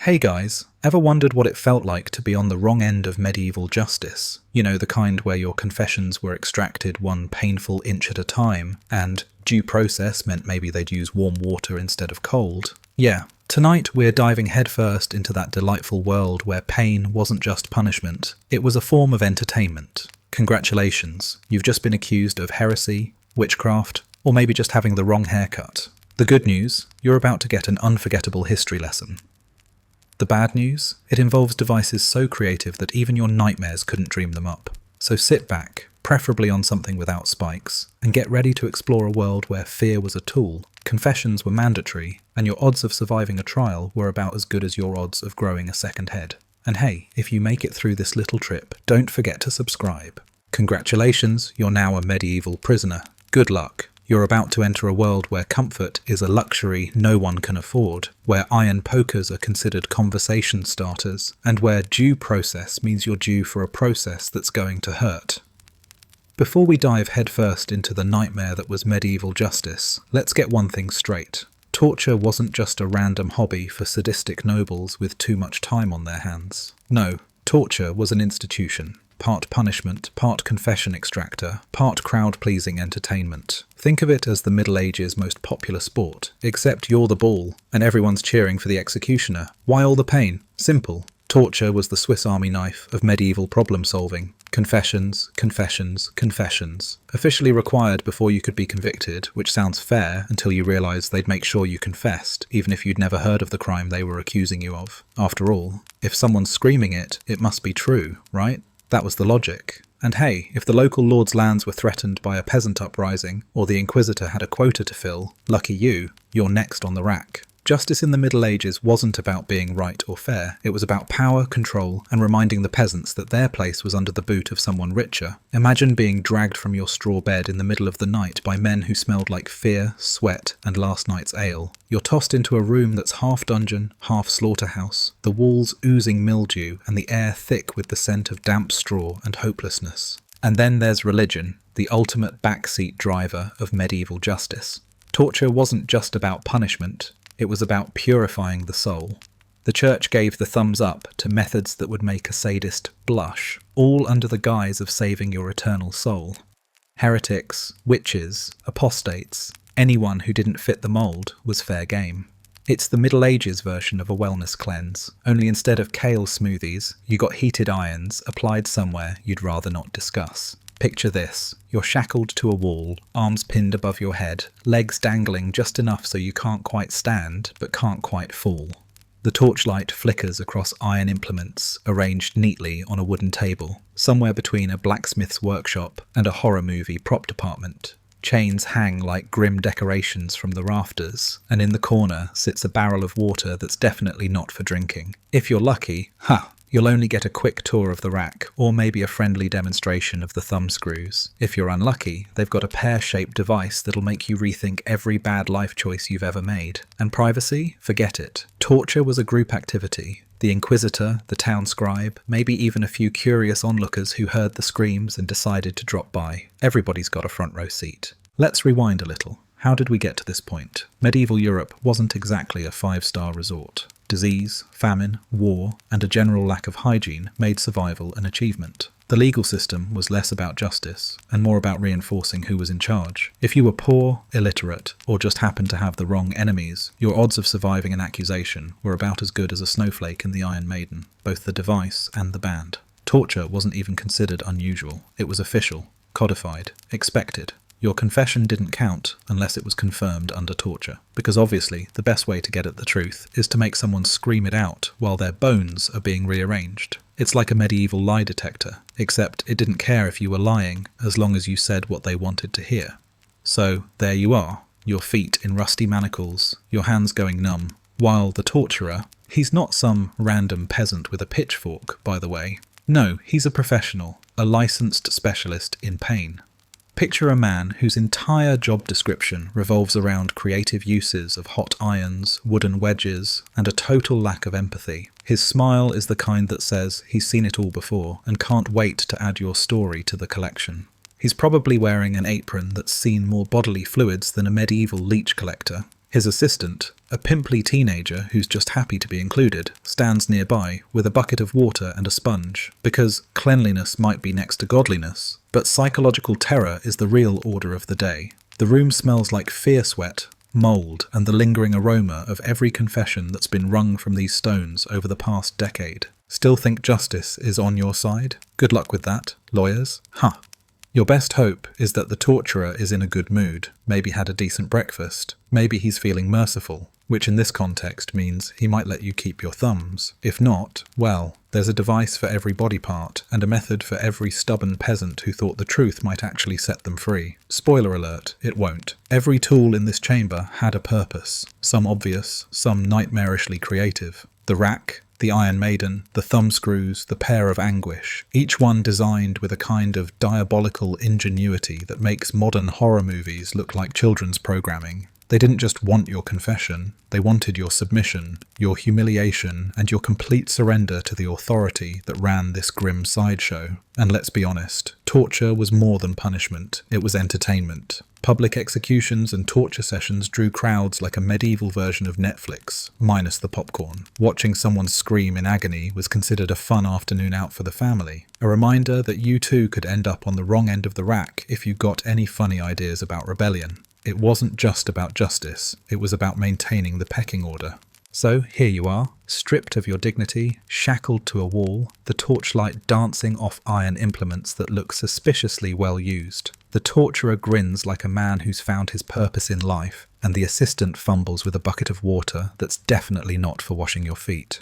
Hey guys, ever wondered what it felt like to be on the wrong end of medieval justice? You know, the kind where your confessions were extracted one painful inch at a time, and due process meant maybe they'd use warm water instead of cold? Yeah, tonight we're diving headfirst into that delightful world where pain wasn't just punishment, it was a form of entertainment. Congratulations, you've just been accused of heresy, witchcraft, or maybe just having the wrong haircut. The good news, you're about to get an unforgettable history lesson. The bad news? It involves devices so creative that even your nightmares couldn't dream them up. So sit back, preferably on something without spikes, and get ready to explore a world where fear was a tool, confessions were mandatory, and your odds of surviving a trial were about as good as your odds of growing a second head. And hey, if you make it through this little trip, don't forget to subscribe. Congratulations, you're now a medieval prisoner. Good luck. You're about to enter a world where comfort is a luxury no one can afford, where iron pokers are considered conversation starters, and where due process means you're due for a process that's going to hurt. Before we dive headfirst into the nightmare that was medieval justice, let's get one thing straight. Torture wasn't just a random hobby for sadistic nobles with too much time on their hands. No, torture was an institution. Part punishment, part confession extractor, part crowd-pleasing entertainment. Think of it as the Middle Ages' most popular sport, except you're the ball, and everyone's cheering for the executioner. Why all the pain? Simple. Torture was the Swiss Army knife of medieval problem-solving. Confessions, confessions, confessions. Officially required before you could be convicted, which sounds fair until you realise they'd make sure you confessed, even if you'd never heard of the crime they were accusing you of. After all, if someone's screaming it, it must be true, right? That was the logic. And hey, if the local lord's lands were threatened by a peasant uprising, or the Inquisitor had a quota to fill, lucky you, you're next on the rack. Justice in the Middle Ages wasn't about being right or fair, it was about power, control, and reminding the peasants that their place was under the boot of someone richer. Imagine being dragged from your straw bed in the middle of the night by men who smelled like fear, sweat, and last night's ale. You're tossed into a room that's half dungeon, half slaughterhouse, the walls oozing mildew and the air thick with the scent of damp straw and hopelessness. And then there's religion, the ultimate backseat driver of medieval justice. Torture wasn't just about punishment. It was about purifying the soul. The church gave the thumbs up to methods that would make a sadist blush, all under the guise of saving your eternal soul. Heretics, witches, apostates, anyone who didn't fit the mould was fair game. It's the Middle Ages version of a wellness cleanse, only instead of kale smoothies, you got heated irons applied somewhere you'd rather not discuss. Picture this, you're shackled to a wall, arms pinned above your head, legs dangling just enough so you can't quite stand, but can't quite fall. The torchlight flickers across iron implements, arranged neatly on a wooden table, somewhere between a blacksmith's workshop and a horror movie prop department. Chains hang like grim decorations from the rafters, and in the corner sits a barrel of water that's definitely not for drinking. If you're lucky, you'll only get a quick tour of the rack, or maybe a friendly demonstration of the thumb screws. If you're unlucky, they've got a pear-shaped device that'll make you rethink every bad life choice you've ever made. And privacy? Forget it. Torture was a group activity. The Inquisitor, the town scribe, maybe even a few curious onlookers who heard the screams and decided to drop by. Everybody's got a front row seat. Let's rewind a little. How did we get to this point? Medieval Europe wasn't exactly a five-star resort. Disease, famine, war, and a general lack of hygiene made survival an achievement. The legal system was less about justice, and more about reinforcing who was in charge. If you were poor, illiterate, or just happened to have the wrong enemies, your odds of surviving an accusation were about as good as a snowflake in the Iron Maiden, both the device and the band. Torture wasn't even considered unusual. It was official, codified, expected. Your confession didn't count unless it was confirmed under torture, because obviously the best way to get at the truth is to make someone scream it out while their bones are being rearranged. It's like a medieval lie detector, except it didn't care if you were lying as long as you said what they wanted to hear. So there you are, your feet in rusty manacles, your hands going numb, while the torturer, he's not some random peasant with a pitchfork, by the way. No, he's a professional, a licensed specialist in pain. Picture a man whose entire job description revolves around creative uses of hot irons, wooden wedges, and a total lack of empathy. His smile is the kind that says he's seen it all before and can't wait to add your story to the collection. He's probably wearing an apron that's seen more bodily fluids than a medieval leech collector. His assistant, a pimply teenager who's just happy to be included, stands nearby with a bucket of water and a sponge, because cleanliness might be next to godliness, but psychological terror is the real order of the day. The room smells like fear sweat, mould, and the lingering aroma of every confession that's been wrung from these stones over the past decade. Still think justice is on your side? Good luck with that, lawyers. Huh. Your best hope is that the torturer is in a good mood, maybe had a decent breakfast, maybe he's feeling merciful, which in this context means he might let you keep your thumbs. If not, well, there's a device for every body part, and a method for every stubborn peasant who thought the truth might actually set them free. Spoiler alert, it won't. Every tool in this chamber had a purpose, some obvious, some nightmarishly creative. The rack, the Iron Maiden, the thumbscrews, the pair of anguish, each one designed with a kind of diabolical ingenuity that makes modern horror movies look like children's programming. They didn't just want your confession, they wanted your submission, your humiliation, and your complete surrender to the authority that ran this grim sideshow. And let's be honest, torture was more than punishment, it was entertainment. Public executions and torture sessions drew crowds like a medieval version of Netflix, minus the popcorn. Watching someone scream in agony was considered a fun afternoon out for the family. A reminder that you too could end up on the wrong end of the rack if you got any funny ideas about rebellion. It wasn't just about justice, it was about maintaining the pecking order. So here you are, stripped of your dignity, shackled to a wall, the torchlight dancing off iron implements that look suspiciously well used. The torturer grins like a man who's found his purpose in life, and the assistant fumbles with a bucket of water that's definitely not for washing your feet.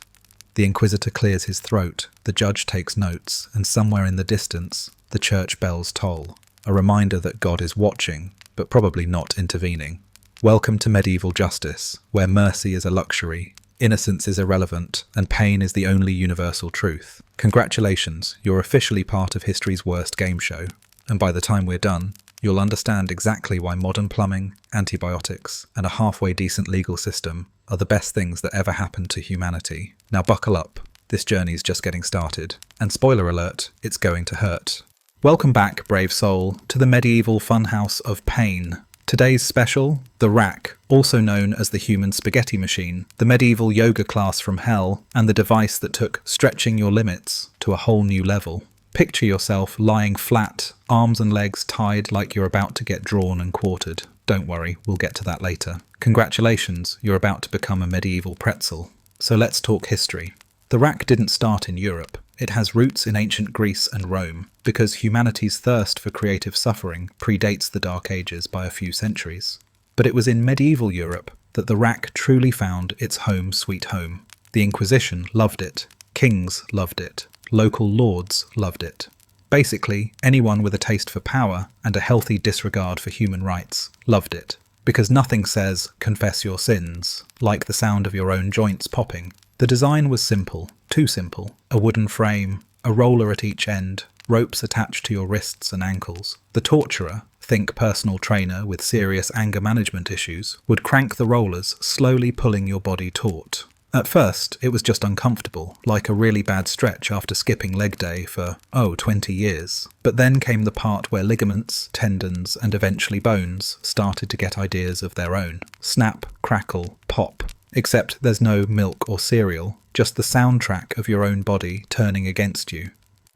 The inquisitor clears his throat, the judge takes notes, and somewhere in the distance, the church bells toll. A reminder that God is watching, but probably not intervening. Welcome to medieval justice, where mercy is a luxury, innocence is irrelevant, and pain is the only universal truth. Congratulations, you're officially part of history's worst game show. And by the time we're done, you'll understand exactly why modern plumbing, antibiotics, and a halfway decent legal system are the best things that ever happened to humanity. Now buckle up, this journey's just getting started. And spoiler alert, it's going to hurt. Welcome back, brave soul, to the medieval funhouse of pain. Today's special, the rack, also known as the human spaghetti machine, the medieval yoga class from hell, and the device that took stretching your limits to a whole new level. Picture yourself lying flat, arms and legs tied like you're about to get drawn and quartered. Don't worry, we'll get to that later. Congratulations, you're about to become a medieval pretzel. So let's talk history. The rack didn't start in Europe. It has roots in ancient Greece and Rome, because humanity's thirst for creative suffering predates the Dark Ages by a few centuries. But it was in medieval Europe that the rack truly found its home sweet home. The Inquisition loved it, kings loved it, local lords loved it. Basically, anyone with a taste for power and a healthy disregard for human rights loved it. Because nothing says, confess your sins, like the sound of your own joints popping. The design was simple, too simple. A wooden frame, a roller at each end, ropes attached to your wrists and ankles. The torturer, think personal trainer with serious anger management issues, would crank the rollers, slowly pulling your body taut. At first, it was just uncomfortable, like a really bad stretch after skipping leg day for, 20 years. But then came the part where ligaments, tendons, and eventually bones started to get ideas of their own. Snap, crackle, pop. Except there's no milk or cereal, just the soundtrack of your own body turning against you.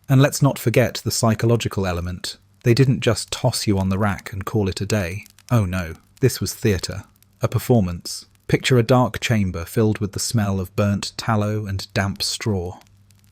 And let's not forget the psychological element. They didn't just toss you on the rack and call it a day. Oh no, this was theatre. A performance. Picture a dark chamber filled with the smell of burnt tallow and damp straw.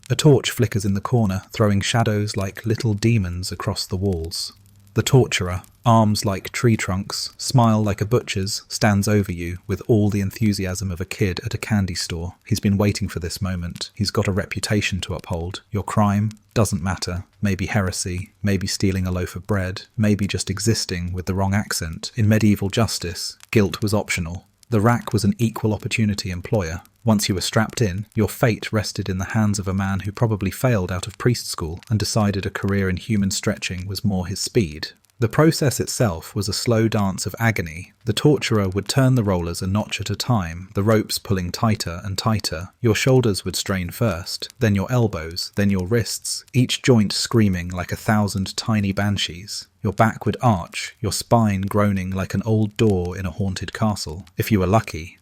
A torch flickers in the corner, throwing shadows like little demons across the walls. The torturer, arms like tree trunks, smile like a butcher's, stands over you with all the enthusiasm of a kid at a candy store. He's been waiting for this moment. He's got a reputation to uphold. Your crime doesn't matter. Maybe heresy, maybe stealing a loaf of bread, maybe just existing with the wrong accent. In medieval justice, guilt was optional. The rack was an equal opportunity employer. Once you were strapped in, your fate rested in the hands of a man who probably failed out of priest school and decided a career in human stretching was more his speed. The process itself was a slow dance of agony. The torturer would turn the rollers a notch at a time, the ropes pulling tighter and tighter. Your shoulders would strain first, then your elbows, then your wrists, each joint screaming like 1,000 tiny banshees. Your back would arch, your spine groaning like an old door in a haunted castle. If you were lucky,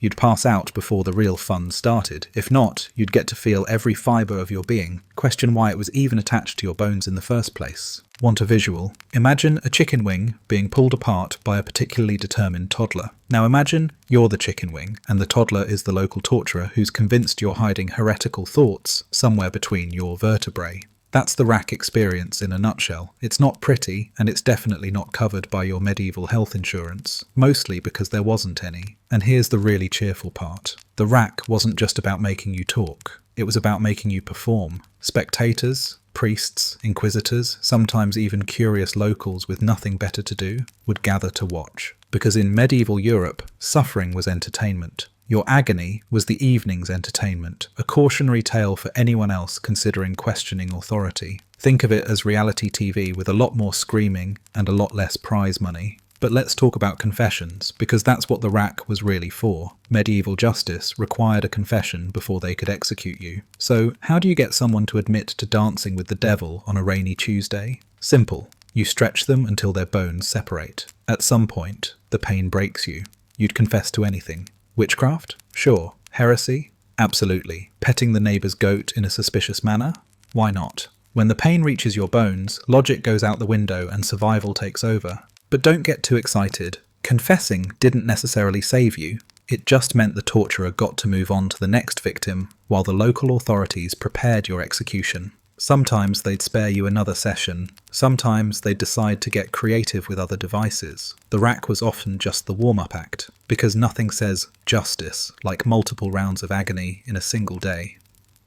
you'd pass out before the real fun started. If not, you'd get to feel every fibre of your being, question why it was even attached to your bones in the first place. Want a visual? Imagine a chicken wing being pulled apart by a particularly determined toddler. Now imagine you're the chicken wing, and the toddler is the local torturer who's convinced you're hiding heretical thoughts somewhere between your vertebrae. That's the rack experience in a nutshell. It's not pretty, and it's definitely not covered by your medieval health insurance, mostly because there wasn't any. And here's the really cheerful part. The rack wasn't just about making you talk, it was about making you perform. Spectators, priests, inquisitors, sometimes even curious locals with nothing better to do, would gather to watch. Because in medieval Europe, suffering was entertainment. Your agony was the evening's entertainment, a cautionary tale for anyone else considering questioning authority. Think of it as reality TV with a lot more screaming and a lot less prize money. But let's talk about confessions, because that's what the rack was really for. Medieval justice required a confession before they could execute you. So, how do you get someone to admit to dancing with the devil on a rainy Tuesday? Simple. You stretch them until their bones separate. At some point, the pain breaks you. You'd confess to anything. Witchcraft? Sure. Heresy? Absolutely. Petting the neighbour's goat in a suspicious manner? Why not? When the pain reaches your bones, logic goes out the window and survival takes over. But don't get too excited. Confessing didn't necessarily save you. It just meant the torturer got to move on to the next victim, while the local authorities prepared your execution. Sometimes they'd spare you another session. Sometimes they'd decide to get creative with other devices. The rack was often just the warm-up act, because nothing says justice like multiple rounds of agony in a single day.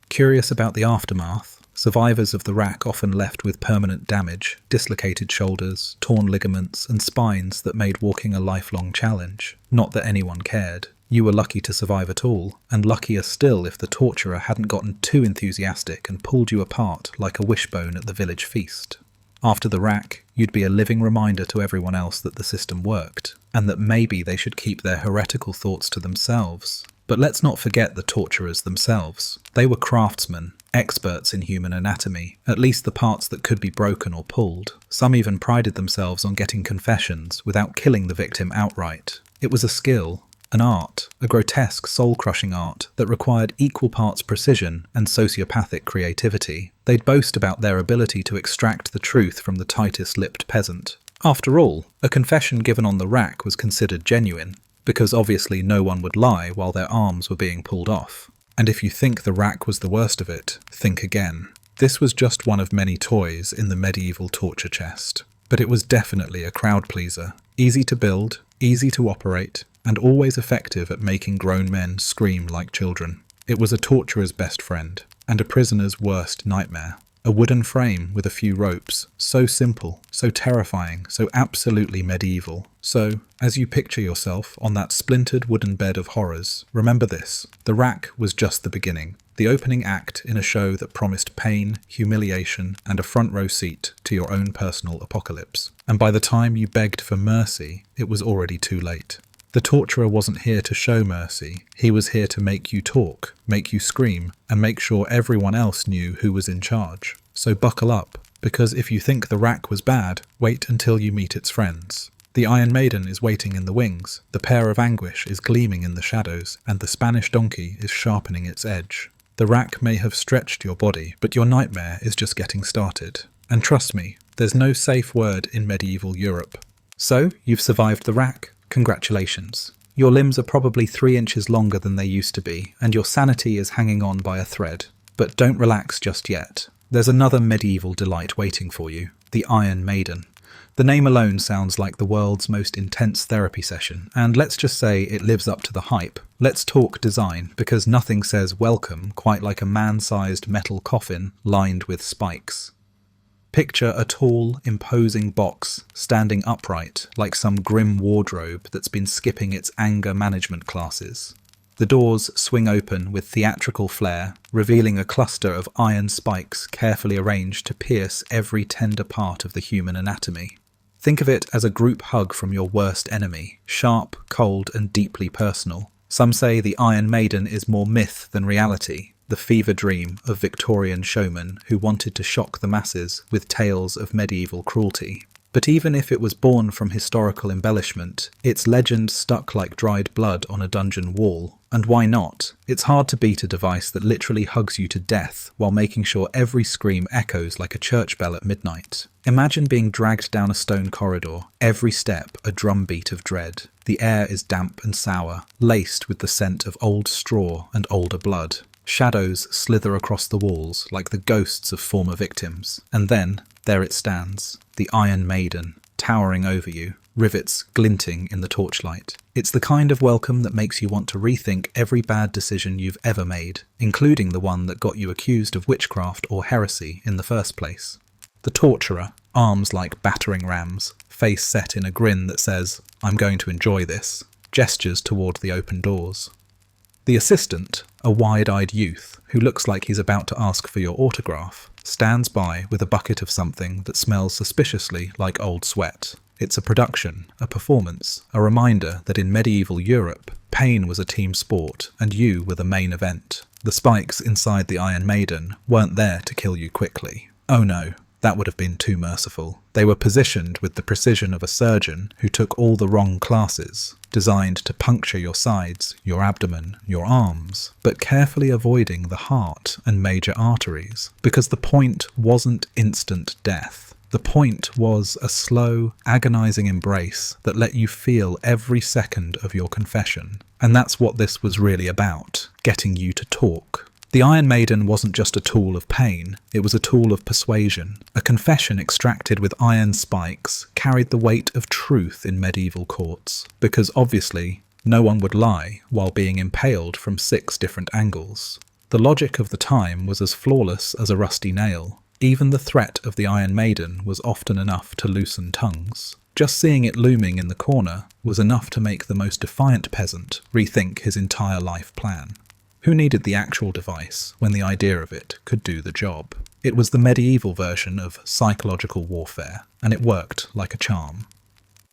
Curious about the aftermath? Survivors of the rack often left with permanent damage, dislocated shoulders, torn ligaments, and spines that made walking a lifelong challenge. Not that anyone cared. You were lucky to survive at all, and luckier still if the torturer hadn't gotten too enthusiastic and pulled you apart like a wishbone at the village feast. After the rack, you'd be a living reminder to everyone else that the system worked, and that maybe they should keep their heretical thoughts to themselves. But let's not forget the torturers themselves. They were craftsmen, experts in human anatomy, at least the parts that could be broken or pulled. Some even prided themselves on getting confessions without killing the victim outright. It was a skill, an art, a grotesque, soul-crushing art that required equal parts precision and sociopathic creativity. They'd boast about their ability to extract the truth from the tightest-lipped peasant. After all, a confession given on the rack was considered genuine, because obviously no one would lie while their arms were being pulled off. And if you think the rack was the worst of it, think again. This was just one of many toys in the medieval torture chest. But it was definitely a crowd pleaser. Easy to build, easy to operate, and always effective at making grown men scream like children. It was a torturer's best friend, and a prisoner's worst nightmare. A wooden frame with a few ropes, so simple, so terrifying, so absolutely medieval. So, as you picture yourself on that splintered wooden bed of horrors, remember this: the rack was just the beginning, the opening act in a show that promised pain, humiliation, and a front row seat to your own personal apocalypse. And by the time you begged for mercy, it was already too late. The torturer wasn't here to show mercy, he was here to make you talk, make you scream, and make sure everyone else knew who was in charge. So buckle up, because if you think the rack was bad, wait until you meet its friends. The Iron Maiden is waiting in the wings, the pear of anguish is gleaming in the shadows, and the Spanish donkey is sharpening its edge. The rack may have stretched your body, but your nightmare is just getting started. And trust me, there's no safe word in medieval Europe. So, you've survived the rack. Congratulations. Your limbs are probably 3 inches longer than they used to be, and your sanity is hanging on by a thread. But don't relax just yet. There's another medieval delight waiting for you, the Iron Maiden. The name alone sounds like the world's most intense therapy session, and let's just say it lives up to the hype. Let's talk design, because nothing says welcome quite like a man-sized metal coffin lined with spikes. Picture a tall, imposing box standing upright like some grim wardrobe that's been skipping its anger management classes. The doors swing open with theatrical flair, revealing a cluster of iron spikes carefully arranged to pierce every tender part of the human anatomy. Think of it as a group hug from your worst enemy, sharp, cold, and deeply personal. Some say the Iron Maiden is more myth than reality, the fever dream of Victorian showmen who wanted to shock the masses with tales of medieval cruelty. But even if it was born from historical embellishment, its legend stuck like dried blood on a dungeon wall. And why not? It's hard to beat a device that literally hugs you to death while making sure every scream echoes like a church bell at midnight. Imagine being dragged down a stone corridor, every step a drumbeat of dread. The air is damp and sour, laced with the scent of old straw and older blood. Shadows slither across the walls like the ghosts of former victims. And then, there it stands, the Iron Maiden, towering over you, rivets glinting in the torchlight. It's the kind of welcome that makes you want to rethink every bad decision you've ever made, including the one that got you accused of witchcraft or heresy in the first place. The torturer, arms like battering rams, face set in a grin that says, "I'm going to enjoy this," gestures toward the open doors. The assistant, a wide-eyed youth who looks like he's about to ask for your autograph, stands by with a bucket of something that smells suspiciously like old sweat. It's a production, a performance, a reminder that in medieval Europe, pain was a team sport and you were the main event. The spikes inside the Iron Maiden weren't there to kill you quickly. Oh no, that would have been too merciful. They were positioned with the precision of a surgeon who took all the wrong classes, designed to puncture your sides, your abdomen, your arms, but carefully avoiding the heart and major arteries, because the point wasn't instant death. The point was a slow, agonizing embrace that let you feel every second of your confession. And that's what this was really about, getting you to talk. The Iron Maiden wasn't just a tool of pain, it was a tool of persuasion. A confession extracted with iron spikes carried the weight of truth in medieval courts, because obviously no one would lie while being impaled from 6 different angles. The logic of the time was as flawless as a rusty nail. Even the threat of the Iron Maiden was often enough to loosen tongues. Just seeing it looming in the corner was enough to make the most defiant peasant rethink his entire life plan. Who needed the actual device when the idea of it could do the job? It was the medieval version of psychological warfare, and it worked like a charm.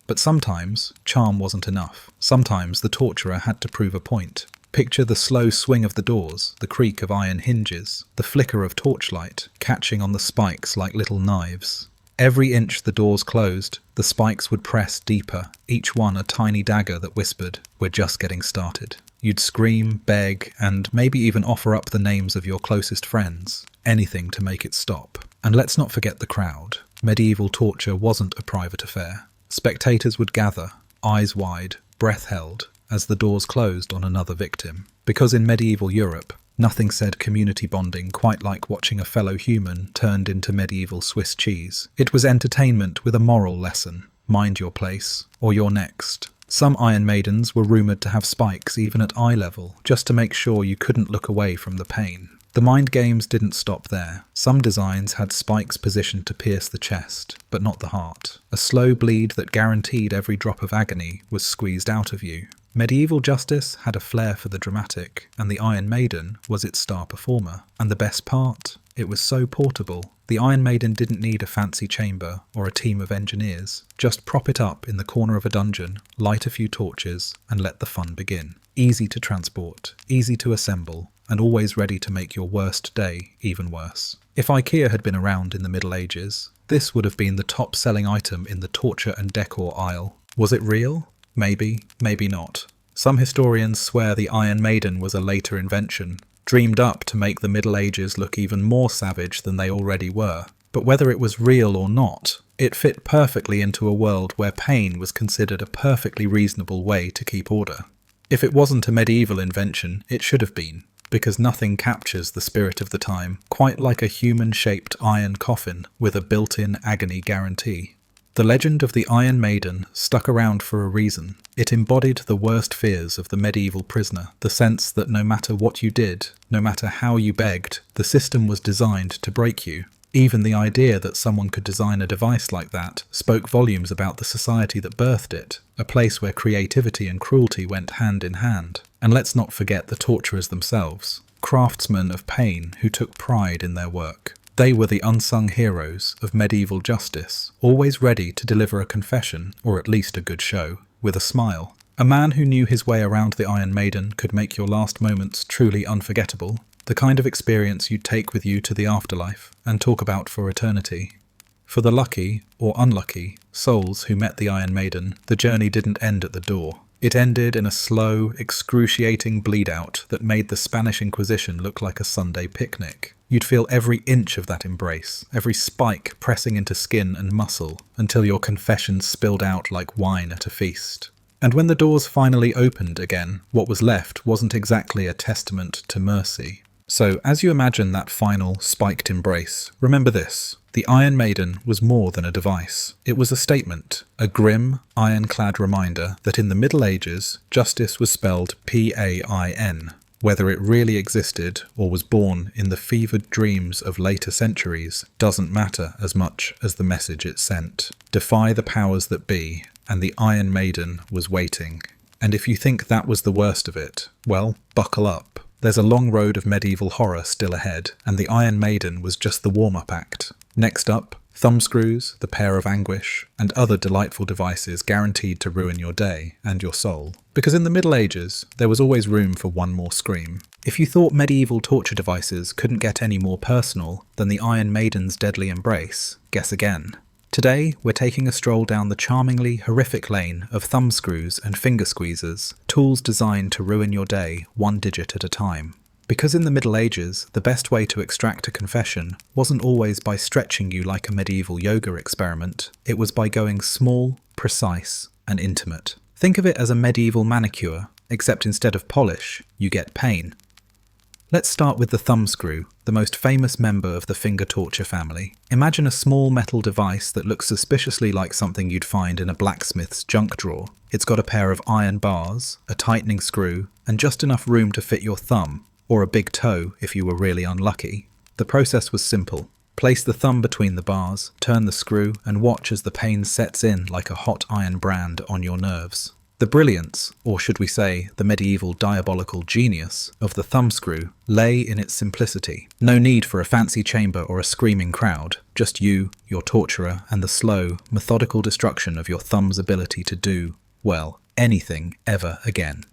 But sometimes, charm wasn't enough. Sometimes the torturer had to prove a point. Picture the slow swing of the doors, the creak of iron hinges, the flicker of torchlight catching on the spikes like little knives. Every inch the doors closed, the spikes would press deeper, each one a tiny dagger that whispered, "We're just getting started." You'd scream, beg, and maybe even offer up the names of your closest friends, anything to make it stop. And let's not forget the crowd. Medieval torture wasn't a private affair. Spectators would gather, eyes wide, breath held, as the doors closed on another victim. Because in medieval Europe, nothing said community bonding quite like watching a fellow human turned into medieval Swiss cheese. It was entertainment with a moral lesson. Mind your place, or you're next. Some Iron Maidens were rumoured to have spikes even at eye level, just to make sure you couldn't look away from the pain. The mind games didn't stop there. Some designs had spikes positioned to pierce the chest, but not the heart. A slow bleed that guaranteed every drop of agony was squeezed out of you. Medieval justice had a flair for the dramatic, and the Iron Maiden was its star performer. And the best part? It was so portable. The Iron Maiden didn't need a fancy chamber or a team of engineers. Just prop it up in the corner of a dungeon, light a few torches, and let the fun begin. Easy to transport, easy to assemble, and always ready to make your worst day even worse. If IKEA had been around in the Middle Ages, this would have been the top-selling item in the torture and decor aisle. Was it real? Maybe, maybe not. Some historians swear the Iron Maiden was a later invention, dreamed up to make the Middle Ages look even more savage than they already were. But whether it was real or not, it fit perfectly into a world where pain was considered a perfectly reasonable way to keep order. If it wasn't a medieval invention, it should have been, because nothing captures the spirit of the time quite like a human-shaped iron coffin with a built-in agony guarantee. The legend of the Iron Maiden stuck around for a reason. It embodied the worst fears of the medieval prisoner, the sense that no matter what you did, no matter how you begged, the system was designed to break you. Even the idea that someone could design a device like that spoke volumes about the society that birthed it, a place where creativity and cruelty went hand in hand. And let's not forget the torturers themselves, craftsmen of pain who took pride in their work. They were the unsung heroes of medieval justice, always ready to deliver a confession, or at least a good show, with a smile. A man who knew his way around the Iron Maiden could make your last moments truly unforgettable, the kind of experience you'd take with you to the afterlife and talk about for eternity. For the lucky, or unlucky, souls who met the Iron Maiden, the journey didn't end at the door. It ended in a slow, excruciating bleed-out that made the Spanish Inquisition look like a Sunday picnic. You'd feel every inch of that embrace, every spike pressing into skin and muscle, until your confession spilled out like wine at a feast. And when the doors finally opened again, what was left wasn't exactly a testament to mercy. So, as you imagine that final, spiked embrace, remember this. The Iron Maiden was more than a device. It was a statement, a grim, ironclad reminder that in the Middle Ages, justice was spelled P-A-I-N. Whether it really existed or was born in the fevered dreams of later centuries doesn't matter as much as the message it sent. Defy the powers that be, and the Iron Maiden was waiting. And if you think that was the worst of it, well, buckle up. There's a long road of medieval horror still ahead, and the Iron Maiden was just the warm-up act. Next up, thumbscrews, the pair of anguish, and other delightful devices guaranteed to ruin your day and your soul. Because in the Middle Ages, there was always room for one more scream. If you thought medieval torture devices couldn't get any more personal than the Iron Maiden's deadly embrace, guess again. Today, we're taking a stroll down the charmingly horrific lane of thumbscrews and finger squeezers, tools designed to ruin your day one digit at a time. Because in the Middle Ages, the best way to extract a confession wasn't always by stretching you like a medieval yoga experiment, it was by going small, precise, and intimate. Think of it as a medieval manicure, except instead of polish, you get pain. Let's start with the thumbscrew, the most famous member of the finger torture family. Imagine a small metal device that looks suspiciously like something you'd find in a blacksmith's junk drawer. It's got a pair of iron bars, a tightening screw, and just enough room to fit your thumb, or a big toe if you were really unlucky. The process was simple. Place the thumb between the bars, turn the screw, and watch as the pain sets in like a hot iron brand on your nerves. The brilliance, or should we say, the medieval diabolical genius, of the thumbscrew lay in its simplicity. No need for a fancy chamber or a screaming crowd, just you, your torturer, and the slow, methodical destruction of your thumb's ability to do, well, anything ever again.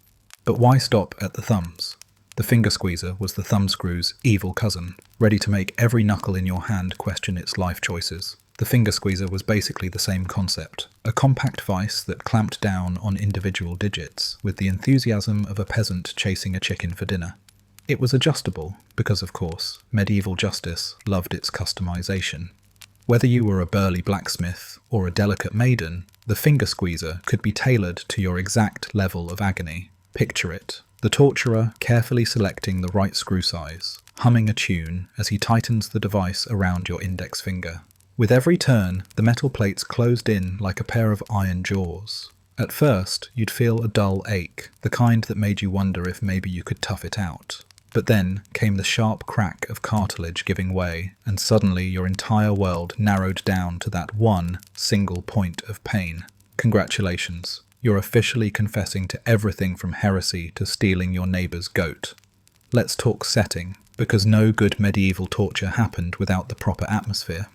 But why stop at the thumbs? The finger squeezer was the thumbscrew's evil cousin, ready to make every knuckle in your hand question its life choices. The finger squeezer was basically the same concept, a compact vice that clamped down on individual digits with the enthusiasm of a peasant chasing a chicken for dinner. It was adjustable because, of course, medieval justice loved its customization. Whether you were a burly blacksmith or a delicate maiden, the finger squeezer could be tailored to your exact level of agony. Picture it, the torturer carefully selecting the right screw size, humming a tune as he tightens the device around your index finger. With every turn, the metal plates closed in like a pair of iron jaws. At first, you'd feel a dull ache, the kind that made you wonder if maybe you could tough it out. But then came the sharp crack of cartilage giving way, and suddenly your entire world narrowed down to that one single point of pain. Congratulations, you're officially confessing to everything from heresy to stealing your neighbour's goat. Let's talk setting, because no good medieval torture happened without the proper atmosphere.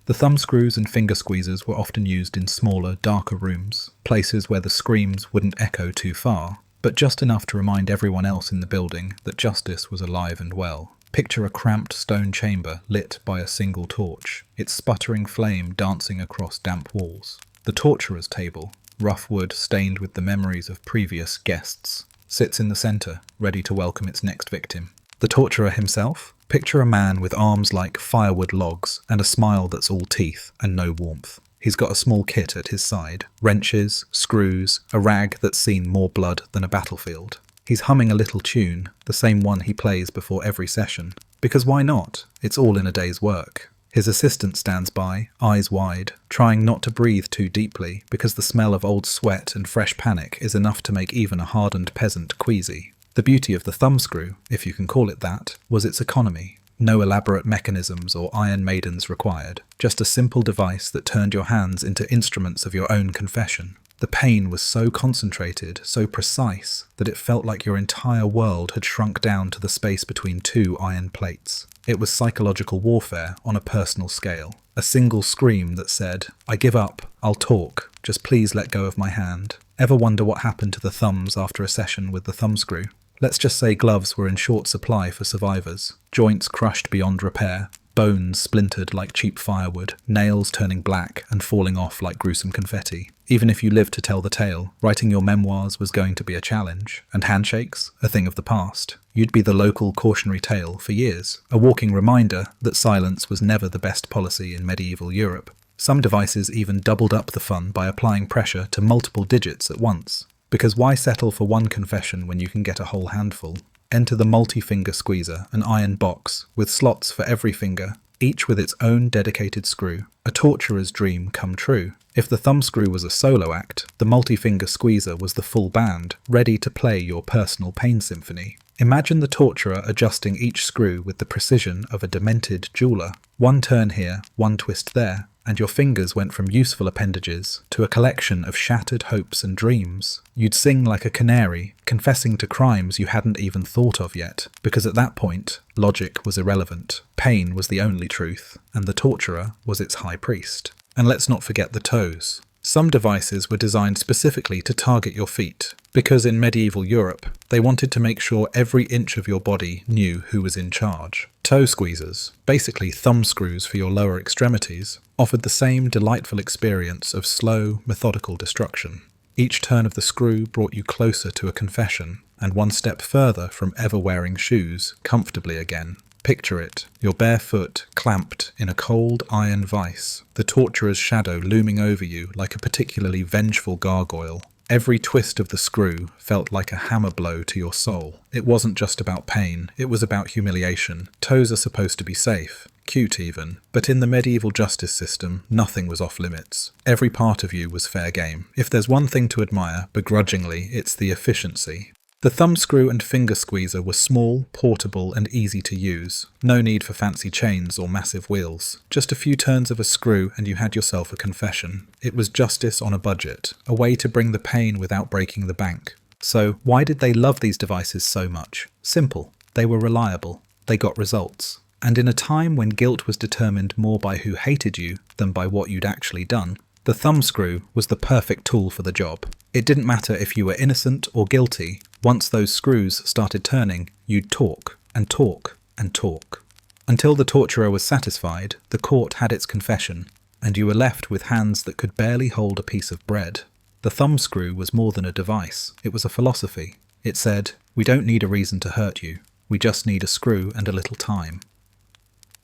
The thumbscrews and finger squeezers were often used in smaller, darker rooms, places where the screams wouldn't echo too far, but just enough to remind everyone else in the building that justice was alive and well. Picture a cramped stone chamber lit by a single torch, its sputtering flame dancing across damp walls. The torturer's table, rough wood stained with the memories of previous guests, sits in the centre, ready to welcome its next victim. The torturer himself? Picture a man with arms like firewood logs and a smile that's all teeth and no warmth. He's got a small kit at his side, wrenches, screws, a rag that's seen more blood than a battlefield. He's humming a little tune, the same one he plays before every session. Because why not? It's all in a day's work. His assistant stands by, eyes wide, trying not to breathe too deeply because the smell of old sweat and fresh panic is enough to make even a hardened peasant queasy. The beauty of the thumbscrew, if you can call it that, was its economy. No elaborate mechanisms or iron maidens required, just a simple device that turned your hands into instruments of your own confession. The pain was so concentrated, so precise, that it felt like your entire world had shrunk down to the space between two iron plates. It was psychological warfare on a personal scale. A single scream that said, "I give up, I'll talk, just please let go of my hand." Ever wonder what happened to the thumbs after a session with the thumbscrew? Let's just say gloves were in short supply for survivors. Joints crushed beyond repair. Bones splintered like cheap firewood, nails turning black and falling off like gruesome confetti. Even if you lived to tell the tale, writing your memoirs was going to be a challenge, and handshakes, a thing of the past. You'd be the local cautionary tale for years, a walking reminder that silence was never the best policy in medieval Europe. Some devices even doubled up the fun by applying pressure to multiple digits at once. Because why settle for one confession when you can get a whole handful? Enter the multi-finger squeezer, an iron box, with slots for every finger, each with its own dedicated screw. A torturer's dream come true. If the thumbscrew was a solo act, the multi-finger squeezer was the full band, ready to play your personal pain symphony. Imagine the torturer adjusting each screw with the precision of a demented jeweler. One turn here, one twist there, and your fingers went from useful appendages to a collection of shattered hopes and dreams. You'd sing like a canary, confessing to crimes you hadn't even thought of yet, because at that point, logic was irrelevant, pain was the only truth, and the torturer was its high priest. And let's not forget the toes. Some devices were designed specifically to target your feet, because in medieval Europe, they wanted to make sure every inch of your body knew who was in charge. Toe squeezers, basically thumb screws for your lower extremities, offered the same delightful experience of slow, methodical destruction. Each turn of the screw brought you closer to a confession, and one step further from ever wearing shoes comfortably again. Picture it, your bare foot clamped in a cold iron vice, the torturer's shadow looming over you like a particularly vengeful gargoyle. Every twist of the screw felt like a hammer blow to your soul. It wasn't just about pain, it was about humiliation. Toes are supposed to be safe, cute even, but in the medieval justice system, nothing was off limits. Every part of you was fair game. If there's one thing to admire, begrudgingly, it's the efficiency. The thumbscrew and finger squeezer were small, portable, and easy to use. No need for fancy chains or massive wheels. Just a few turns of a screw and you had yourself a confession. It was justice on a budget, a way to bring the pain without breaking the bank. So, why did they love these devices so much? Simple. They were reliable. They got results. And in a time when guilt was determined more by who hated you than by what you'd actually done, the thumbscrew was the perfect tool for the job. It didn't matter if you were innocent or guilty. Once those screws started turning, you'd talk and talk and talk. Until the torturer was satisfied, the court had its confession, and you were left with hands that could barely hold a piece of bread. The thumbscrew was more than a device, it was a philosophy. It said, "We don't need a reason to hurt you, we just need a screw and a little time."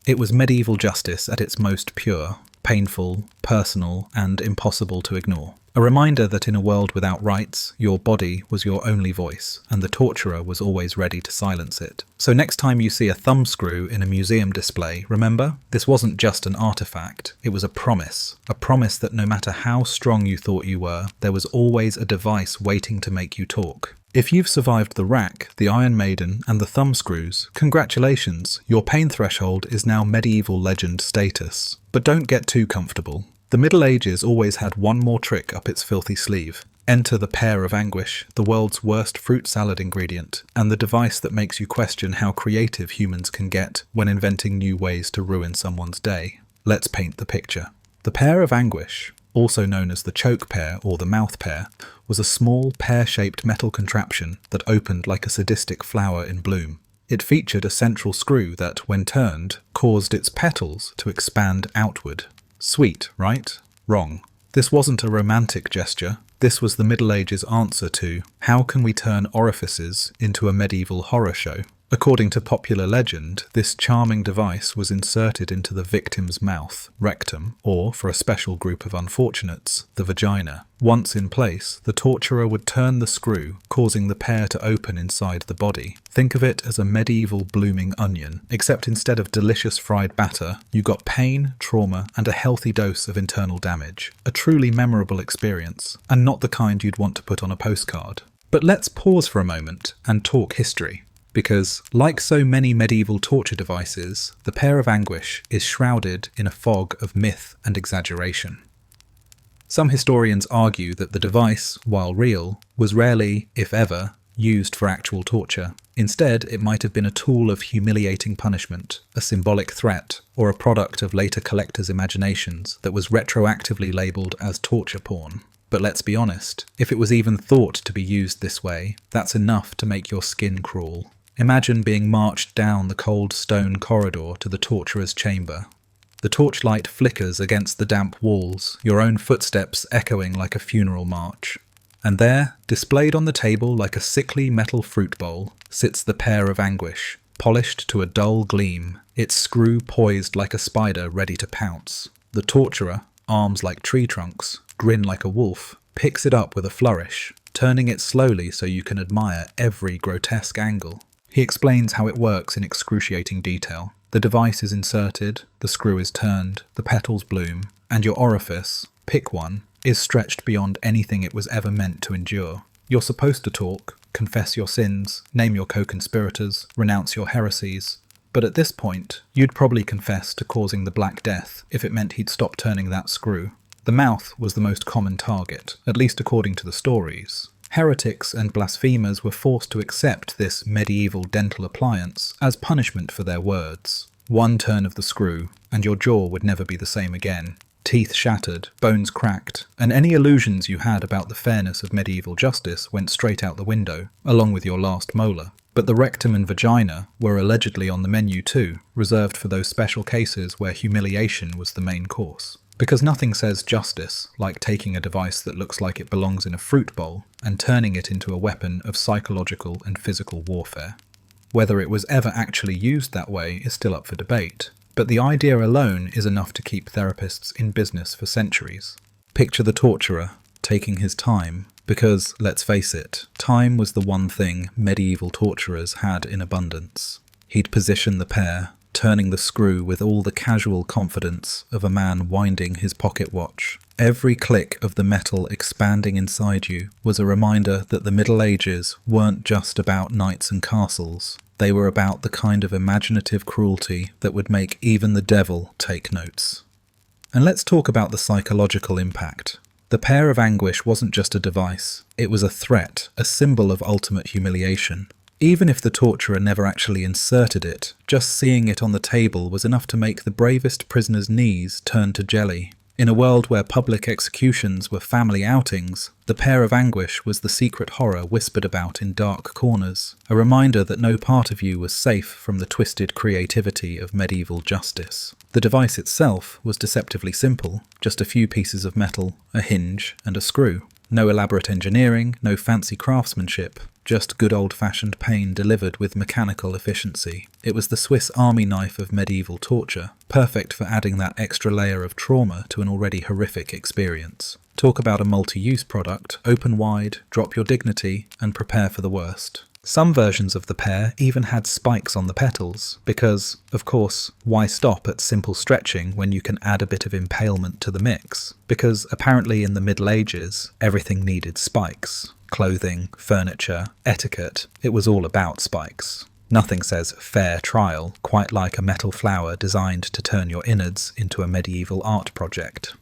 It was medieval justice at its most pure, painful, personal, and impossible to ignore. A reminder that in a world without rights, your body was your only voice, and the torturer was always ready to silence it. So next time you see a thumbscrew in a museum display, remember, this wasn't just an artifact, it was a promise that no matter how strong you thought you were, there was always a device waiting to make you talk. If you've survived the rack, the Iron Maiden, and the thumbscrews, congratulations, your pain threshold is now medieval legend status. But don't get too comfortable. The Middle Ages always had one more trick up its filthy sleeve. Enter the pear of anguish, the world's worst fruit salad ingredient, and the device that makes you question how creative humans can get when inventing new ways to ruin someone's day. Let's paint the picture. The pear of anguish, also known as the choke pear or the mouth pear, was a small pear-shaped metal contraption that opened like a sadistic flower in bloom. It featured a central screw that, when turned, caused its petals to expand outward. Sweet, right? Wrong. This wasn't a romantic gesture. This was the Middle Ages' answer to, how can we turn orifices into a medieval horror show? According to popular legend, this charming device was inserted into the victim's mouth, rectum, or, for a special group of unfortunates, the vagina. Once in place, the torturer would turn the screw, causing the pear to open inside the body. Think of it as a medieval blooming onion, except instead of delicious fried batter, you got pain, trauma, and a healthy dose of internal damage. A truly memorable experience, and not the kind you'd want to put on a postcard. But let's pause for a moment and talk history. Because, like so many medieval torture devices, the pear of anguish is shrouded in a fog of myth and exaggeration. Some historians argue that the device, while real, was rarely, if ever, used for actual torture. Instead, it might have been a tool of humiliating punishment, a symbolic threat, or a product of later collectors' imaginations that was retroactively labelled as torture porn. But let's be honest, if it was even thought to be used this way, that's enough to make your skin crawl. Imagine being marched down the cold stone corridor to the torturer's chamber. The torchlight flickers against the damp walls, your own footsteps echoing like a funeral march. And there, displayed on the table like a sickly metal fruit bowl, sits the pear of anguish, polished to a dull gleam, its screw poised like a spider ready to pounce. The torturer, arms like tree trunks, grin like a wolf, picks it up with a flourish, turning it slowly so you can admire every grotesque angle. He explains how it works in excruciating detail. The device is inserted, the screw is turned, the petals bloom, and your orifice, pick one, is stretched beyond anything it was ever meant to endure. You're supposed to talk, confess your sins, name your co-conspirators, renounce your heresies, but at this point, you'd probably confess to causing the Black Death if it meant he'd stop turning that screw. The mouth was the most common target, at least according to the stories. Heretics and blasphemers were forced to accept this medieval dental appliance as punishment for their words. One turn of the screw, and your jaw would never be the same again. Teeth shattered, bones cracked, and any illusions you had about the fairness of medieval justice went straight out the window, along with your last molar. But the rectum and vagina were allegedly on the menu too, reserved for those special cases where humiliation was the main course. Because nothing says justice like taking a device that looks like it belongs in a fruit bowl and turning it into a weapon of psychological and physical warfare. Whether it was ever actually used that way is still up for debate, but the idea alone is enough to keep therapists in business for centuries. Picture the torturer taking his time, because, let's face it, time was the one thing medieval torturers had in abundance. He'd position the pear, turning the screw with all the casual confidence of a man winding his pocket watch. Every click of the metal expanding inside you was a reminder that the Middle Ages weren't just about knights and castles. They were about the kind of imaginative cruelty that would make even the devil take notes. And let's talk about the psychological impact. The pear of anguish wasn't just a device, it was a threat, a symbol of ultimate humiliation. Even if the torturer never actually inserted it, just seeing it on the table was enough to make the bravest prisoner's knees turn to jelly. In a world where public executions were family outings, the pear of anguish was the secret horror whispered about in dark corners, a reminder that no part of you was safe from the twisted creativity of medieval justice. The device itself was deceptively simple, just a few pieces of metal, a hinge, and a screw. No elaborate engineering, no fancy craftsmanship, just good old-fashioned pain delivered with mechanical efficiency. It was the Swiss Army knife of medieval torture, perfect for adding that extra layer of trauma to an already horrific experience. Talk about a multi-use product, open wide, drop your dignity, and prepare for the worst. Some versions of the pear even had spikes on the petals, because, of course, why stop at simple stretching when you can add a bit of impalement to the mix? Because apparently in the Middle Ages, everything needed spikes. Clothing, furniture, etiquette, it was all about spikes. Nothing says fair trial quite like a metal flower designed to turn your innards into a medieval art project.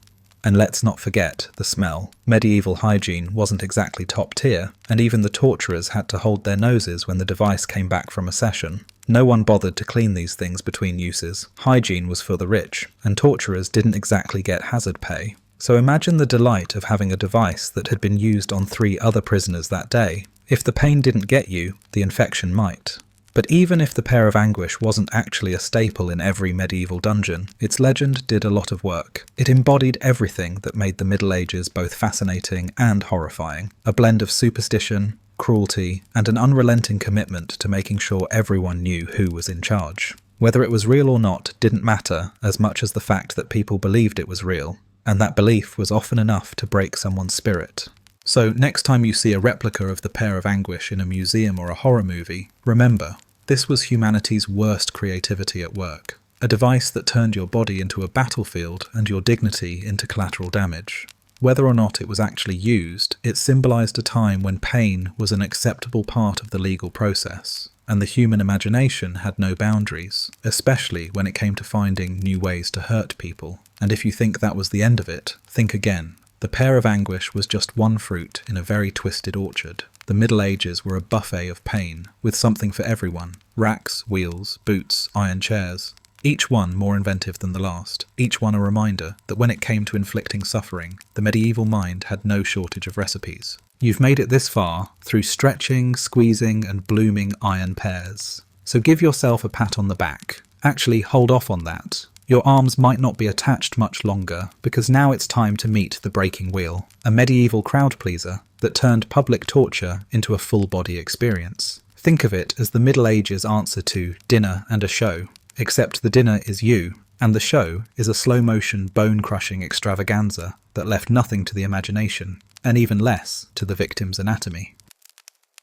And let's not forget the smell. Medieval hygiene wasn't exactly top tier, and even the torturers had to hold their noses when the device came back from a session. No one bothered to clean these things between uses. Hygiene was for the rich, and torturers didn't exactly get hazard pay. So imagine the delight of having a device that had been used on 3 other prisoners that day. If the pain didn't get you, the infection might. But even if the pear of anguish wasn't actually a staple in every medieval dungeon, its legend did a lot of work. It embodied everything that made the Middle Ages both fascinating and horrifying. A blend of superstition, cruelty, and an unrelenting commitment to making sure everyone knew who was in charge. Whether it was real or not didn't matter as much as the fact that people believed it was real, and that belief was often enough to break someone's spirit. So next time you see a replica of the pear of anguish in a museum or a horror movie, remember, this was humanity's worst creativity at work. A device that turned your body into a battlefield and your dignity into collateral damage. Whether or not it was actually used, it symbolized a time when pain was an acceptable part of the legal process, and the human imagination had no boundaries, especially when it came to finding new ways to hurt people. And if you think that was the end of it, think again. The pear of anguish was just one fruit in a very twisted orchard. The Middle Ages were a buffet of pain, with something for everyone. Racks, wheels, boots, iron chairs. Each one more inventive than the last. Each one a reminder that when it came to inflicting suffering, the medieval mind had no shortage of recipes. You've made it this far through stretching, squeezing, and blooming iron pears. So give yourself a pat on the back. Actually, hold off on that. Your arms might not be attached much longer, because now it's time to meet the breaking wheel, a medieval crowd pleaser that turned public torture into a full-body experience. Think of it as the Middle Ages' answer to dinner and a show, except the dinner is you, and the show is a slow-motion, bone-crushing extravaganza that left nothing to the imagination, and even less to the victim's anatomy.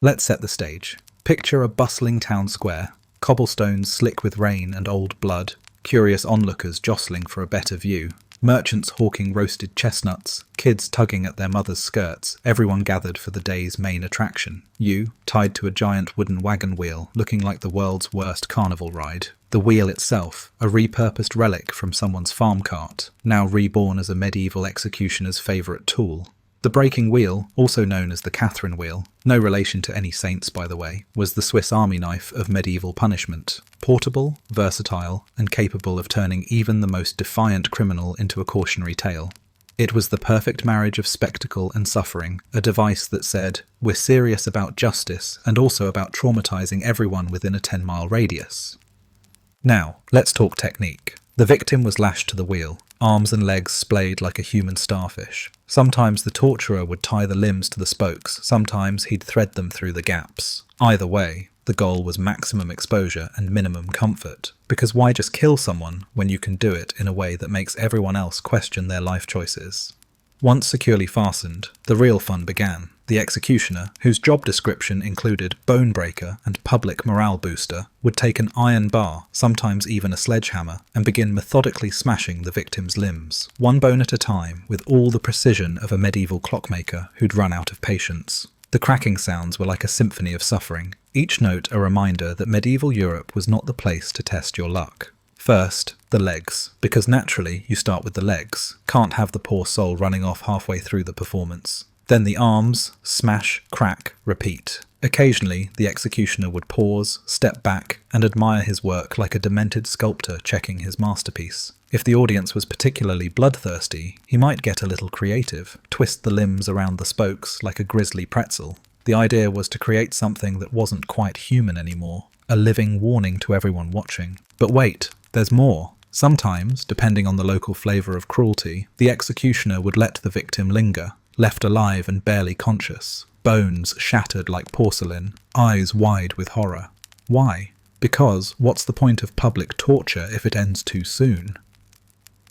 Let's set the stage. Picture a bustling town square, cobblestones slick with rain and old blood, curious onlookers jostling for a better view, merchants hawking roasted chestnuts, kids tugging at their mothers' skirts, everyone gathered for the day's main attraction. You, tied to a giant wooden wagon wheel, looking like the world's worst carnival ride. The wheel itself, a repurposed relic from someone's farm cart, now reborn as a medieval executioner's favourite tool. The breaking wheel, also known as the Catherine wheel, no relation to any saints by the way, was the Swiss army knife of medieval punishment. Portable, versatile, and capable of turning even the most defiant criminal into a cautionary tale. It was the perfect marriage of spectacle and suffering, a device that said, we're serious about justice and also about traumatizing everyone within a 10-mile radius. Now, let's talk technique. The victim was lashed to the wheel, arms and legs splayed like a human starfish. Sometimes the torturer would tie the limbs to the spokes, sometimes he'd thread them through the gaps. Either way, the goal was maximum exposure and minimum comfort, because why just kill someone when you can do it in a way that makes everyone else question their life choices? Once securely fastened, the real fun began. The executioner, whose job description included bone breaker and public morale booster, would take an iron bar, sometimes even a sledgehammer, and begin methodically smashing the victim's limbs, one bone at a time, with all the precision of a medieval clockmaker who'd run out of patience. The cracking sounds were like a symphony of suffering, each note a reminder that medieval Europe was not the place to test your luck. First, the legs, because naturally you start with the legs, can't have the poor soul running off halfway through the performance. Then the arms, smash, crack, repeat. Occasionally, the executioner would pause, step back, and admire his work like a demented sculptor checking his masterpiece. If the audience was particularly bloodthirsty, he might get a little creative, twist the limbs around the spokes like a grisly pretzel. The idea was to create something that wasn't quite human anymore, a living warning to everyone watching. But wait, there's more. Sometimes, depending on the local flavour of cruelty, the executioner would let the victim linger, left alive and barely conscious, bones shattered like porcelain, eyes wide with horror. Why? Because what's the point of public torture if it ends too soon?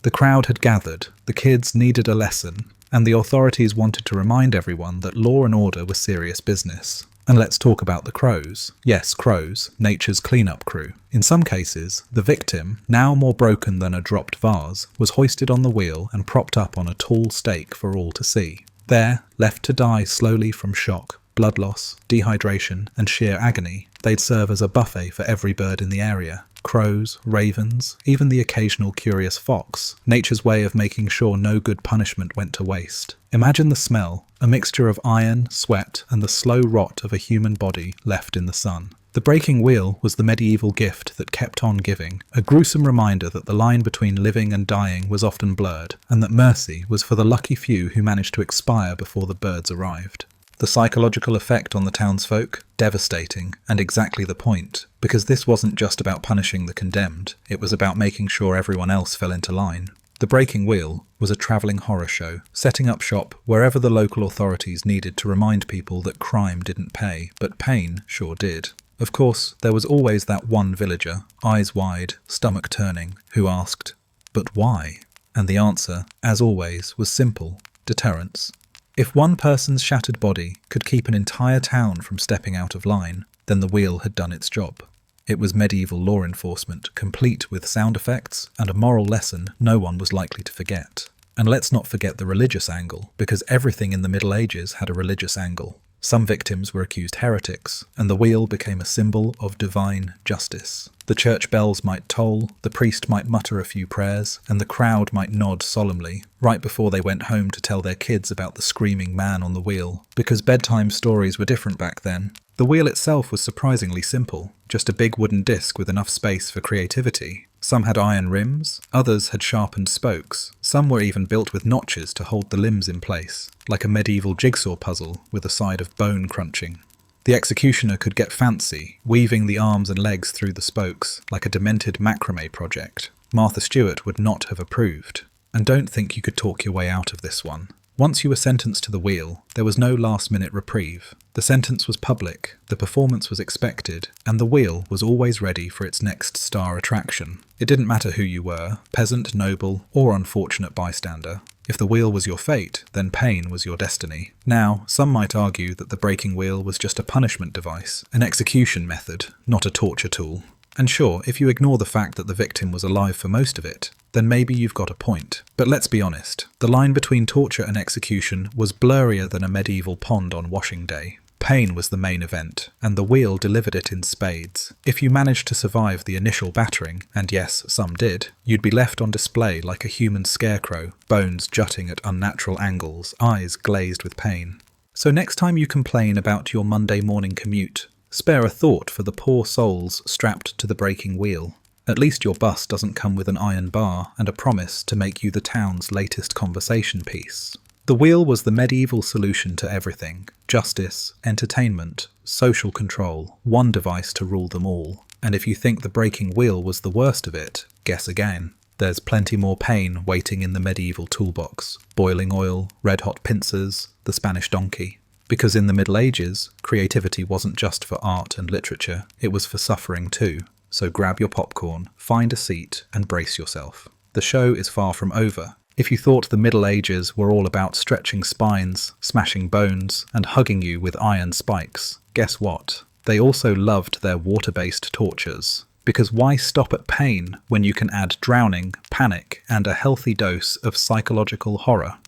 The crowd had gathered, the kids needed a lesson, and the authorities wanted to remind everyone that law and order were serious business. And let's talk about the crows. Yes, crows, nature's cleanup crew. In some cases, the victim, now more broken than a dropped vase, was hoisted on the wheel and propped up on a tall stake for all to see. There, left to die slowly from shock, blood loss, dehydration, and sheer agony, they'd serve as a buffet for every bird in the area. Crows, ravens, even the occasional curious fox, nature's way of making sure no good punishment went to waste. Imagine the smell, a mixture of iron, sweat, and the slow rot of a human body left in the sun. The breaking wheel was the medieval gift that kept on giving, a gruesome reminder that the line between living and dying was often blurred, and that mercy was for the lucky few who managed to expire before the birds arrived. The psychological effect on the townsfolk? Devastating, and exactly the point, because this wasn't just about punishing the condemned, it was about making sure everyone else fell into line. The Breaking Wheel was a travelling horror show, setting up shop wherever the local authorities needed to remind people that crime didn't pay, but pain sure did. Of course, there was always that one villager, eyes wide, stomach turning, who asked, "But why?" And the answer, as always, was simple: deterrence. If one person's shattered body could keep an entire town from stepping out of line, then the wheel had done its job. It was medieval law enforcement, complete with sound effects and a moral lesson no one was likely to forget. And let's not forget the religious angle, because everything in the Middle Ages had a religious angle. Some victims were accused heretics, and the wheel became a symbol of divine justice. The church bells might toll, the priest might mutter a few prayers, and the crowd might nod solemnly, right before they went home to tell their kids about the screaming man on the wheel, because bedtime stories were different back then. The wheel itself was surprisingly simple, just a big wooden disc with enough space for creativity. Some had iron rims, others had sharpened spokes, some were even built with notches to hold the limbs in place, like a medieval jigsaw puzzle with a side of bone crunching. The executioner could get fancy, weaving the arms and legs through the spokes, like a demented macrame project. Martha Stewart would not have approved. And don't think you could talk your way out of this one. Once you were sentenced to the wheel, there was no last-minute reprieve. The sentence was public, the performance was expected, and the wheel was always ready for its next star attraction. It didn't matter who you were, peasant, noble, or unfortunate bystander. If the wheel was your fate, then pain was your destiny. Now, some might argue that the breaking wheel was just a punishment device, an execution method, not a torture tool. And sure, if you ignore the fact that the victim was alive for most of it, then maybe you've got a point. But let's be honest, the line between torture and execution was blurrier than a medieval pond on washing day. Pain was the main event, and the wheel delivered it in spades. If you managed to survive the initial battering, and yes, some did, you'd be left on display like a human scarecrow, bones jutting at unnatural angles, eyes glazed with pain. So next time you complain about your Monday morning commute, spare a thought for the poor souls strapped to the breaking wheel. At least your bus doesn't come with an iron bar and a promise to make you the town's latest conversation piece. The wheel was the medieval solution to everything. Justice, entertainment, social control, one device to rule them all. And if you think the breaking wheel was the worst of it, guess again. There's plenty more pain waiting in the medieval toolbox. Boiling oil, red-hot pincers, the Spanish donkey. Because in the Middle Ages, creativity wasn't just for art and literature, it was for suffering too. So grab your popcorn, find a seat, and brace yourself. The show is far from over. If you thought the Middle Ages were all about stretching spines, smashing bones, and hugging you with iron spikes, guess what? They also loved their water-based tortures. Because why stop at pain when you can add drowning, panic, and a healthy dose of psychological horror?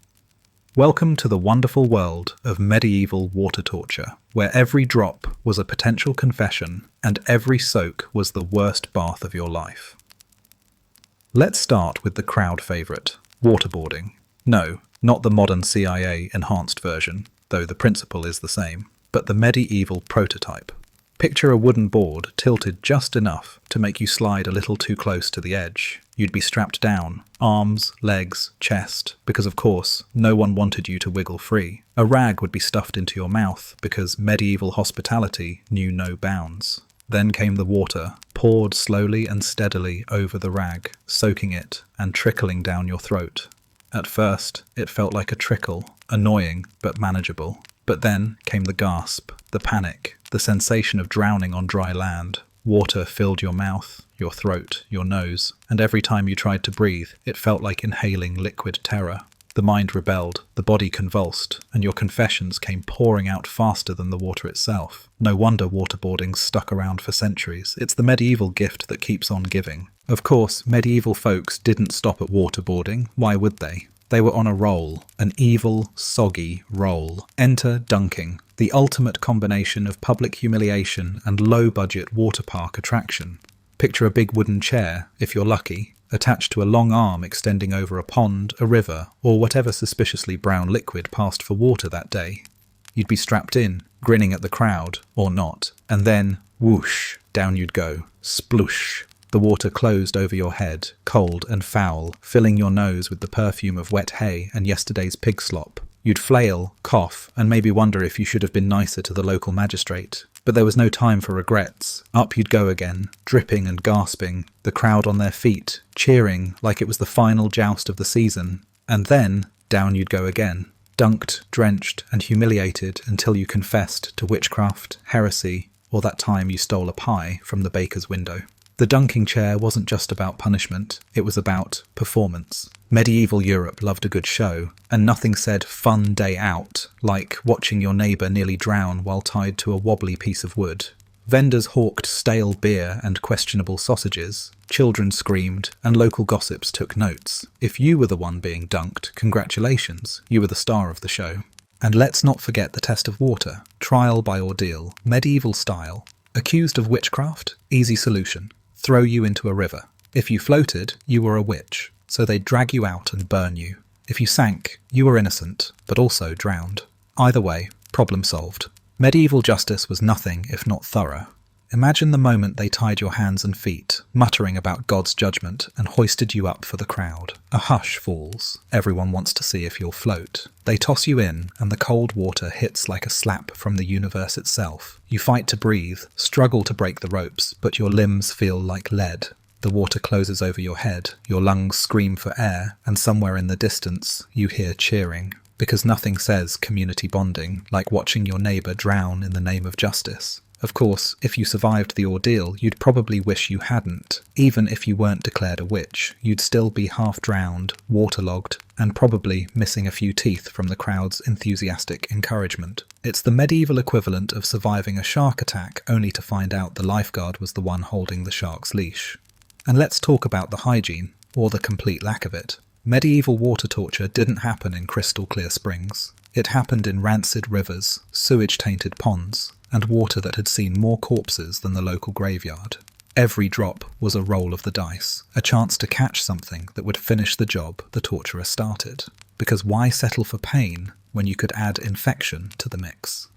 Welcome to the wonderful world of medieval water torture, where every drop was a potential confession and every soak was the worst bath of your life. Let's start with the crowd favourite, waterboarding. No, not the modern CIA enhanced version, though the principle is the same, but the medieval prototype. Picture a wooden board tilted just enough to make you slide a little too close to the edge. You'd be strapped down, arms, legs, chest, because of course, no one wanted you to wiggle free. A rag would be stuffed into your mouth because medieval hospitality knew no bounds. Then came the water, poured slowly and steadily over the rag, soaking it and trickling down your throat. At first, it felt like a trickle, annoying but manageable. But then came the gasp, the panic, the sensation of drowning on dry land. Water filled your mouth, your throat, your nose, and every time you tried to breathe, it felt like inhaling liquid terror. The mind rebelled, the body convulsed, and your confessions came pouring out faster than the water itself. No wonder waterboarding stuck around for centuries. It's the medieval gift that keeps on giving. Of course, medieval folks didn't stop at waterboarding. Why would they? They were on a roll, an evil, soggy roll. Enter dunking, the ultimate combination of public humiliation and low-budget water park attraction. Picture a big wooden chair, if you're lucky, attached to a long arm extending over a pond, a river, or whatever suspiciously brown liquid passed for water that day. You'd be strapped in, grinning at the crowd, or not, and then, whoosh, down you'd go, sploosh. The water closed over your head, cold and foul, filling your nose with the perfume of wet hay and yesterday's pig slop. You'd flail, cough, and maybe wonder if you should have been nicer to the local magistrate. But there was no time for regrets. Up you'd go again, dripping and gasping, the crowd on their feet, cheering like it was the final joust of the season. And then, down you'd go again, dunked, drenched, and humiliated until you confessed to witchcraft, heresy, or that time you stole a pie from the baker's window. The dunking chair wasn't just about punishment, it was about performance. Medieval Europe loved a good show, and nothing said fun day out like watching your neighbour nearly drown while tied to a wobbly piece of wood. Vendors hawked stale beer and questionable sausages, children screamed, and local gossips took notes. If you were the one being dunked, congratulations, you were the star of the show. And let's not forget the test of water, trial by ordeal, medieval style. Accused of witchcraft? Easy solution. Throw you into a river. If you floated, you were a witch, so they'd drag you out and burn you. If you sank, you were innocent, but also drowned. Either way, problem solved. Medieval justice was nothing if not thorough. Imagine the moment they tied your hands and feet, muttering about God's judgment, and hoisted you up for the crowd. A hush falls. Everyone wants to see if you'll float. They toss you in, and the cold water hits like a slap from the universe itself. You fight to breathe, struggle to break the ropes, but your limbs feel like lead. The water closes over your head, your lungs scream for air, and somewhere in the distance, you hear cheering. Because nothing says community bonding like watching your neighbour drown in the name of justice. Of course, if you survived the ordeal, you'd probably wish you hadn't. Even if you weren't declared a witch, you'd still be half drowned, waterlogged, and probably missing a few teeth from the crowd's enthusiastic encouragement. It's the medieval equivalent of surviving a shark attack only to find out the lifeguard was the one holding the shark's leash. And let's talk about the hygiene, or the complete lack of it. Medieval water torture didn't happen in crystal clear springs. It happened in rancid rivers, sewage-tainted ponds, and water that had seen more corpses than the local graveyard. Every drop was a roll of the dice, a chance to catch something that would finish the job the torturer started. Because why settle for pain when you could add infection to the mix?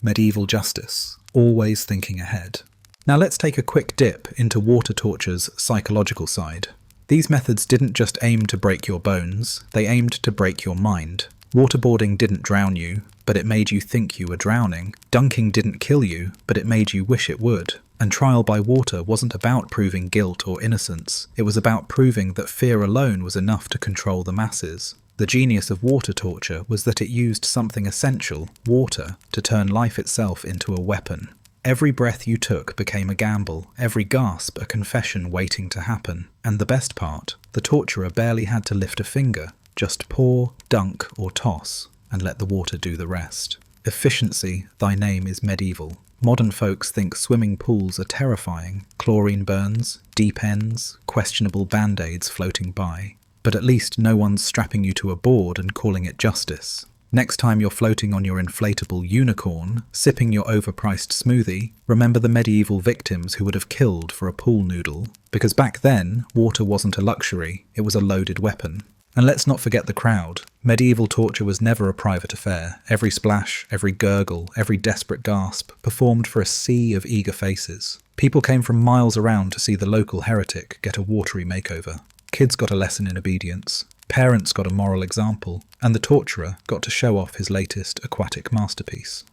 Medieval justice, always thinking ahead. Now let's take a quick dip into water torture's psychological side. These methods didn't just aim to break your bones, they aimed to break your mind. Waterboarding didn't drown you, but it made you think you were drowning. Dunking didn't kill you, but it made you wish it would. And trial by water wasn't about proving guilt or innocence. It was about proving that fear alone was enough to control the masses. The genius of water torture was that it used something essential, water, to turn life itself into a weapon. Every breath you took became a gamble, every gasp a confession waiting to happen. And the best part, the torturer barely had to lift a finger. Just pour, dunk, or toss, and let the water do the rest. Efficiency, thy name is medieval. Modern folks think swimming pools are terrifying, chlorine burns, deep ends, questionable band-aids floating by. But at least no one's strapping you to a board and calling it justice. Next time you're floating on your inflatable unicorn, sipping your overpriced smoothie, remember the medieval victims who would have killed for a pool noodle. Because back then, water wasn't a luxury, it was a loaded weapon. And let's not forget the crowd. Medieval torture was never a private affair. Every splash, every gurgle, every desperate gasp performed for a sea of eager faces. People came from miles around to see the local heretic get a watery makeover. Kids got a lesson in obedience. Parents got a moral example. And the torturer got to show off his latest aquatic masterpiece.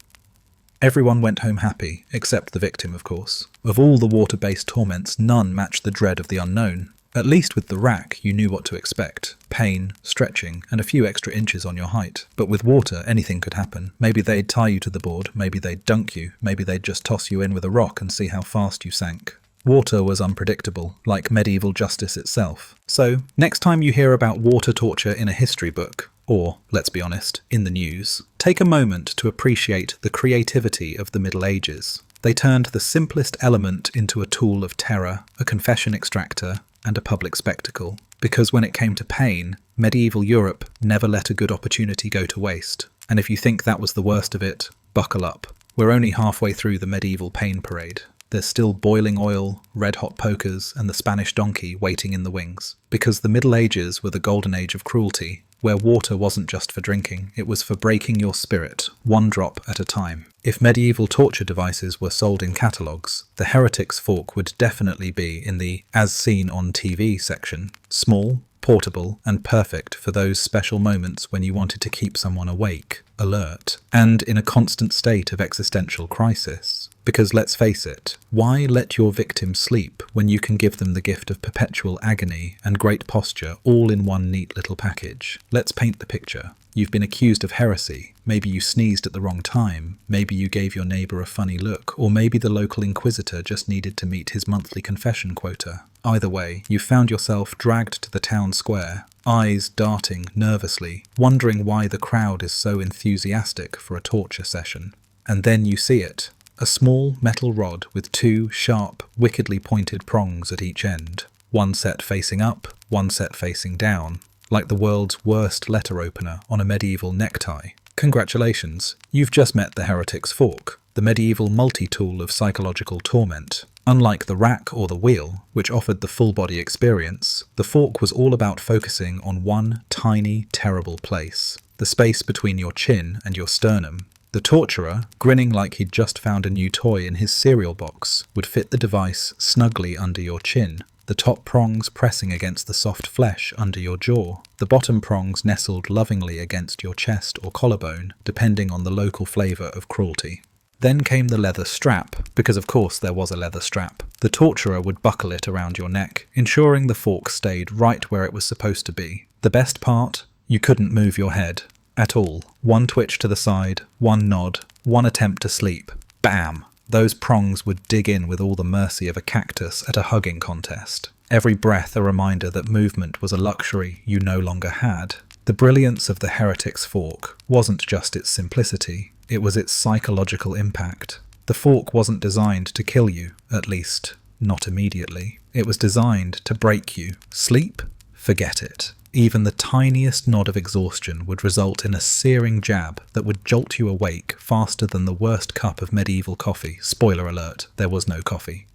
Everyone went home happy, except the victim, of course. Of all the water-based torments, none matched the dread of the unknown. At least with the rack, you knew what to expect. Pain, stretching, and a few extra inches on your height. But with water, anything could happen. Maybe they'd tie you to the board, maybe they'd dunk you, maybe they'd just toss you in with a rock and see how fast you sank. Water was unpredictable, like medieval justice itself. So, next time you hear about water torture in a history book, or, let's be honest, in the news, take a moment to appreciate the creativity of the Middle Ages. They turned the simplest element into a tool of terror, a confession extractor, and a public spectacle. Because when it came to pain, medieval Europe never let a good opportunity go to waste. And if you think that was the worst of it, buckle up. We're only halfway through the medieval pain parade. There's still boiling oil, red-hot pokers, and the Spanish donkey waiting in the wings. Because the Middle Ages were the golden age of cruelty, where water wasn't just for drinking, it was for breaking your spirit, one drop at a time. If medieval torture devices were sold in catalogues, the heretic's fork would definitely be in the as seen on TV section. Small, portable, and perfect for those special moments when you wanted to keep someone awake, alert, and in a constant state of existential crisis. Because let's face it, why let your victim sleep when you can give them the gift of perpetual agony and great posture all in one neat little package? Let's paint the picture. You've been accused of heresy. Maybe you sneezed at the wrong time. Maybe you gave your neighbour a funny look. Or maybe the local inquisitor just needed to meet his monthly confession quota. Either way, you found yourself dragged to the town square, eyes darting nervously, wondering why the crowd is so enthusiastic for a torture session. And then you see it. A small metal rod with two sharp, wickedly pointed prongs at each end. One set facing up, one set facing down. Like the world's worst letter opener on a medieval necktie. Congratulations, you've just met the heretic's fork, the medieval multi-tool of psychological torment. Unlike the rack or the wheel, which offered the full-body experience, the fork was all about focusing on one tiny, terrible place, the space between your chin and your sternum. The torturer, grinning like he'd just found a new toy in his cereal box, would fit the device snugly under your chin, the top prongs pressing against the soft flesh under your jaw, the bottom prongs nestled lovingly against your chest or collarbone, depending on the local flavour of cruelty. Then came the leather strap, because of course there was a leather strap. The torturer would buckle it around your neck, ensuring the fork stayed right where it was supposed to be. The best part? You couldn't move your head. At all. One twitch to the side, one nod, one attempt to sleep. Bam! Those prongs would dig in with all the mercy of a cactus at a hugging contest. Every breath a reminder that movement was a luxury you no longer had. The brilliance of the heretic's fork wasn't just its simplicity, it was its psychological impact. The fork wasn't designed to kill you, at least, not immediately. It was designed to break you. Sleep? Forget it. Even the tiniest nod of exhaustion would result in a searing jab that would jolt you awake faster than the worst cup of medieval coffee. Spoiler alert, there was no coffee.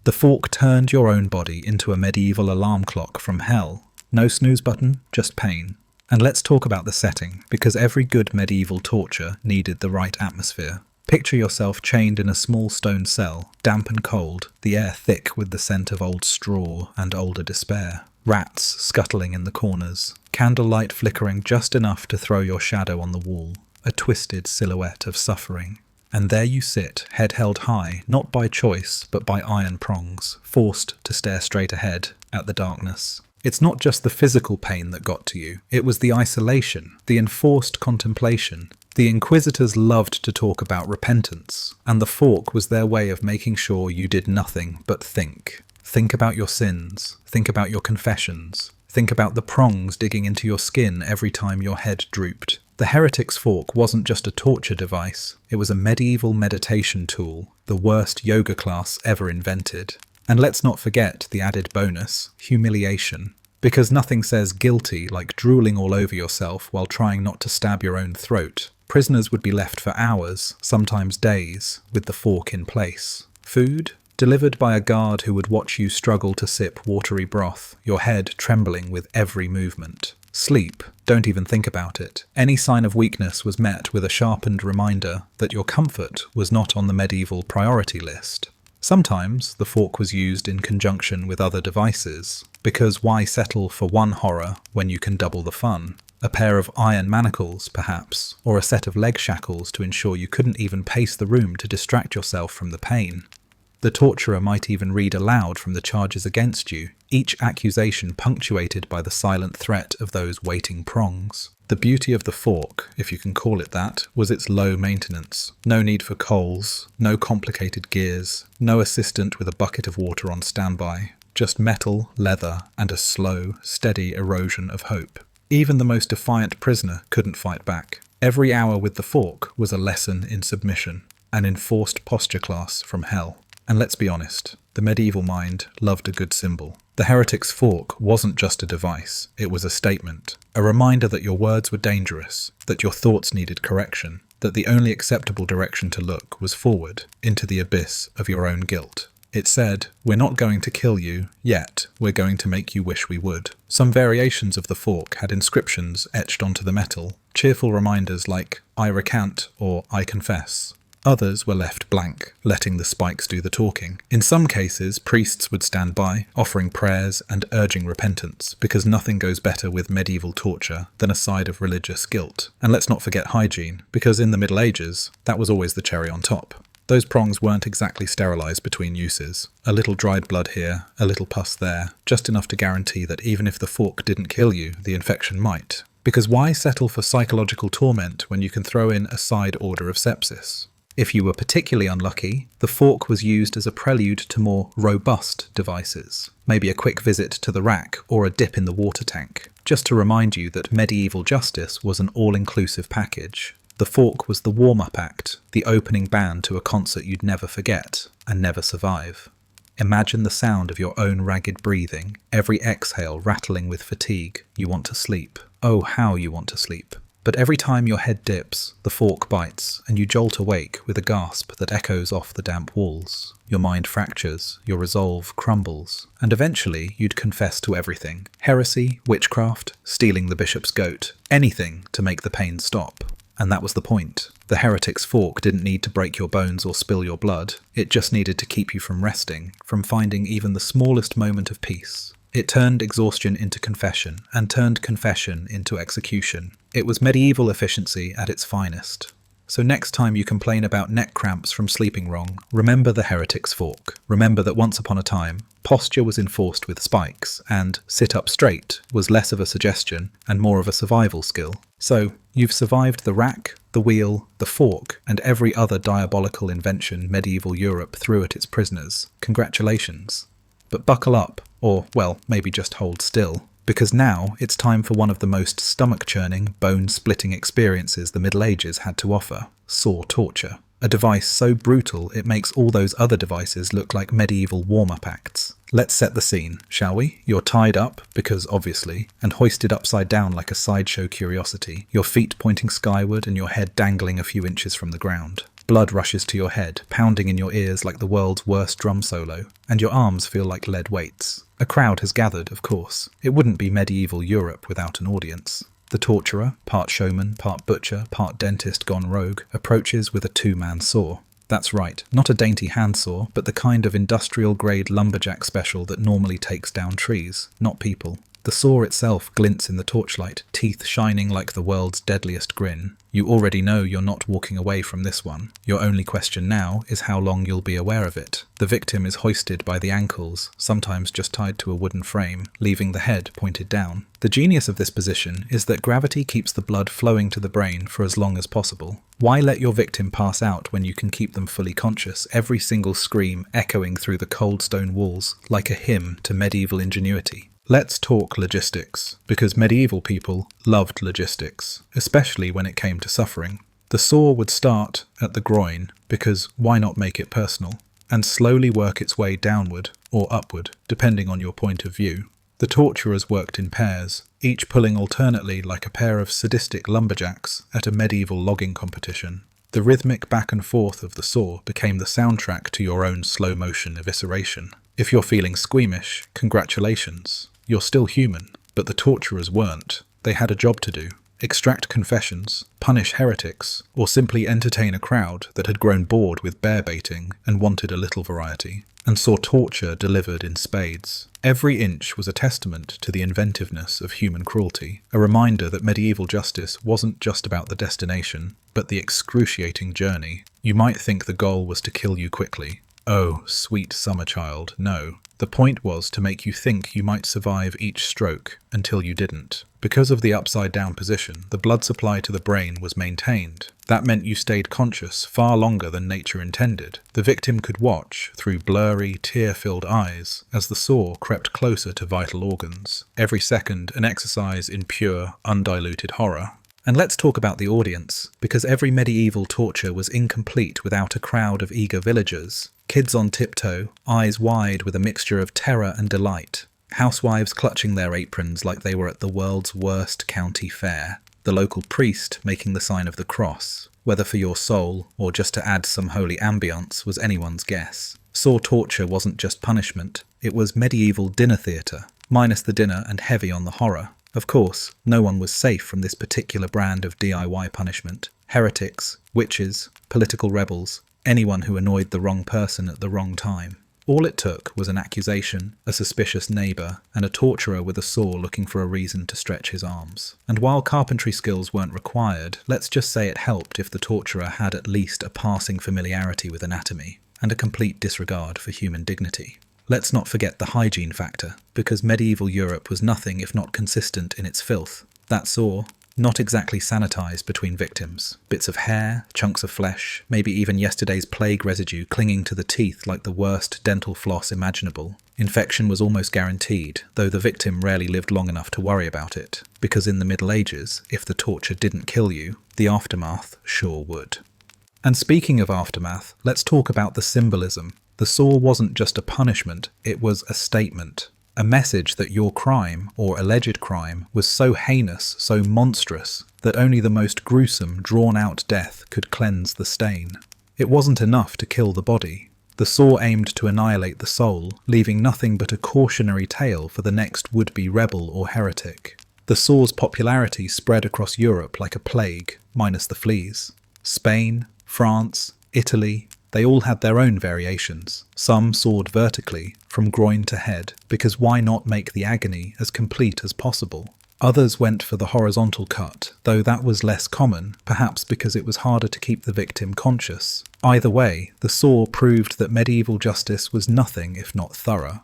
The fork turned your own body into a medieval alarm clock from hell. No snooze button, just pain. And let's talk about the setting, because every good medieval torture needed the right atmosphere. Picture yourself chained in a small stone cell, damp and cold, the air thick with the scent of old straw and older despair. Rats scuttling in the corners, candlelight flickering just enough to throw your shadow on the wall, a twisted silhouette of suffering. And there you sit, head held high, not by choice, but by iron prongs, forced to stare straight ahead at the darkness. It's not just the physical pain that got to you, it was the isolation, the enforced contemplation. The Inquisitors loved to talk about repentance, and the fork was their way of making sure you did nothing but think. Think about your sins, think about your confessions, think about the prongs digging into your skin every time your head drooped. The heretic's fork wasn't just a torture device, it was a medieval meditation tool, the worst yoga class ever invented. And let's not forget the added bonus, humiliation. Because nothing says guilty like drooling all over yourself while trying not to stab your own throat. Prisoners would be left for hours, sometimes days, with the fork in place. Food? Delivered by a guard who would watch you struggle to sip watery broth, your head trembling with every movement. Sleep? Don't even think about it. Any sign of weakness was met with a sharpened reminder that your comfort was not on the medieval priority list. Sometimes the fork was used in conjunction with other devices, because why settle for one horror when you can double the fun? A pair of iron manacles, perhaps, or a set of leg shackles to ensure you couldn't even pace the room to distract yourself from the pain. The torturer might even read aloud from the charges against you, each accusation punctuated by the silent threat of those waiting prongs. The beauty of the fork, if you can call it that, was its low maintenance. No need for coals, no complicated gears, no assistant with a bucket of water on standby. Just metal, leather, and a slow, steady erosion of hope. Even the most defiant prisoner couldn't fight back. Every hour with the fork was a lesson in submission, an enforced posture class from hell. And let's be honest, the medieval mind loved a good symbol. The heretic's fork wasn't just a device, it was a statement. A reminder that your words were dangerous, that your thoughts needed correction, that the only acceptable direction to look was forward, into the abyss of your own guilt. It said, "We're not going to kill you, yet we're going to make you wish we would." Some variations of the fork had inscriptions etched onto the metal, cheerful reminders like, "I recant" or "I confess." Others were left blank, letting the spikes do the talking. In some cases, priests would stand by, offering prayers and urging repentance, because nothing goes better with medieval torture than a side of religious guilt. And let's not forget hygiene, because in the Middle Ages, that was always the cherry on top. Those prongs weren't exactly sterilised between uses. A little dried blood here, a little pus there, just enough to guarantee that even if the fork didn't kill you, the infection might. Because why settle for psychological torment when you can throw in a side order of sepsis? If you were particularly unlucky, the fork was used as a prelude to more robust devices. Maybe a quick visit to the rack or a dip in the water tank, just to remind you that medieval justice was an all-inclusive package. The fork was the warm-up act, the opening band to a concert you'd never forget and never survive. Imagine the sound of your own ragged breathing, every exhale rattling with fatigue. You want to sleep. Oh, how you want to sleep. But every time your head dips, the fork bites, and you jolt awake with a gasp that echoes off the damp walls. Your mind fractures, your resolve crumbles, and eventually you'd confess to everything. Heresy, witchcraft, stealing the bishop's goat, anything to make the pain stop. And that was the point. The heretic's fork didn't need to break your bones or spill your blood. It just needed to keep you from resting, from finding even the smallest moment of peace. It turned exhaustion into confession, and turned confession into execution. It was medieval efficiency at its finest. So next time you complain about neck cramps from sleeping wrong, remember the heretic's fork. Remember that once upon a time, posture was enforced with spikes, and sit up straight was less of a suggestion and more of a survival skill. So, you've survived the rack, the wheel, the fork, and every other diabolical invention medieval Europe threw at its prisoners. Congratulations. But buckle up, or, well, maybe just hold still, because now it's time for one of the most stomach-churning, bone-splitting experiences the Middle Ages had to offer: saw torture. A device so brutal it makes all those other devices look like medieval warm-up acts. Let's set the scene, shall we? You're tied up, because obviously, and hoisted upside down like a sideshow curiosity, your feet pointing skyward and your head dangling a few inches from the ground. Blood rushes to your head, pounding in your ears like the world's worst drum solo, and your arms feel like lead weights. A crowd has gathered, of course. It wouldn't be medieval Europe without an audience. The torturer, part showman, part butcher, part dentist gone rogue, approaches with a two-man saw. That's right, not a dainty handsaw, but the kind of industrial-grade lumberjack special that normally takes down trees, not people. The saw itself glints in the torchlight, teeth shining like the world's deadliest grin. You already know you're not walking away from this one. Your only question now is how long you'll be aware of it. The victim is hoisted by the ankles, sometimes just tied to a wooden frame, leaving the head pointed down. The genius of this position is that gravity keeps the blood flowing to the brain for as long as possible. Why let your victim pass out when you can keep them fully conscious, every single scream echoing through the cold stone walls like a hymn to medieval ingenuity? Let's talk logistics, because medieval people loved logistics, especially when it came to suffering. The saw would start at the groin, because why not make it personal, and slowly work its way downward or upward, depending on your point of view. The torturers worked in pairs, each pulling alternately like a pair of sadistic lumberjacks at a medieval logging competition. The rhythmic back and forth of the saw became the soundtrack to your own slow-motion evisceration. If you're feeling squeamish, congratulations. You're still human, but the torturers weren't. They had a job to do. Extract confessions, punish heretics, or simply entertain a crowd that had grown bored with bear baiting and wanted a little variety, and saw torture delivered in spades. Every inch was a testament to the inventiveness of human cruelty, a reminder that medieval justice wasn't just about the destination, but the excruciating journey. You might think the goal was to kill you quickly. Oh, sweet summer child, no. The point was to make you think you might survive each stroke until you didn't. Because of the upside-down position, the blood supply to the brain was maintained. That meant you stayed conscious far longer than nature intended. The victim could watch, through blurry, tear-filled eyes, as the saw crept closer to vital organs. Every second an exercise in pure, undiluted horror. And let's talk about the audience, because every medieval torture was incomplete without a crowd of eager villagers. Kids on tiptoe, eyes wide with a mixture of terror and delight. Housewives clutching their aprons like they were at the world's worst county fair. The local priest making the sign of the cross, whether for your soul or just to add some holy ambience was anyone's guess. Saw torture wasn't just punishment, it was medieval dinner theatre, minus the dinner and heavy on the horror. Of course, no one was safe from this particular brand of DIY punishment. Heretics, witches, political rebels, anyone who annoyed the wrong person at the wrong time. All it took was an accusation, a suspicious neighbour, and a torturer with a saw looking for a reason to stretch his arms. And while carpentry skills weren't required, let's just say it helped if the torturer had at least a passing familiarity with anatomy, and a complete disregard for human dignity. Let's not forget the hygiene factor, because medieval Europe was nothing if not consistent in its filth. That saw, not exactly sanitized between victims. Bits of hair, chunks of flesh, maybe even yesterday's plague residue clinging to the teeth like the worst dental floss imaginable. Infection was almost guaranteed, though the victim rarely lived long enough to worry about it, because in the Middle Ages, if the torture didn't kill you, the aftermath sure would. And speaking of aftermath, let's talk about the symbolism. The saw wasn't just a punishment, it was a statement. A message that your crime, or alleged crime, was so heinous, so monstrous, that only the most gruesome, drawn-out death could cleanse the stain. It wasn't enough to kill the body. The saw aimed to annihilate the soul, leaving nothing but a cautionary tale for the next would-be rebel or heretic. The saw's popularity spread across Europe like a plague, minus the fleas. Spain, France, Italy, they all had their own variations. Some sawed vertically, from groin to head, because why not make the agony as complete as possible? Others went for the horizontal cut, though that was less common, perhaps because it was harder to keep the victim conscious. Either way, the saw proved that medieval justice was nothing if not thorough.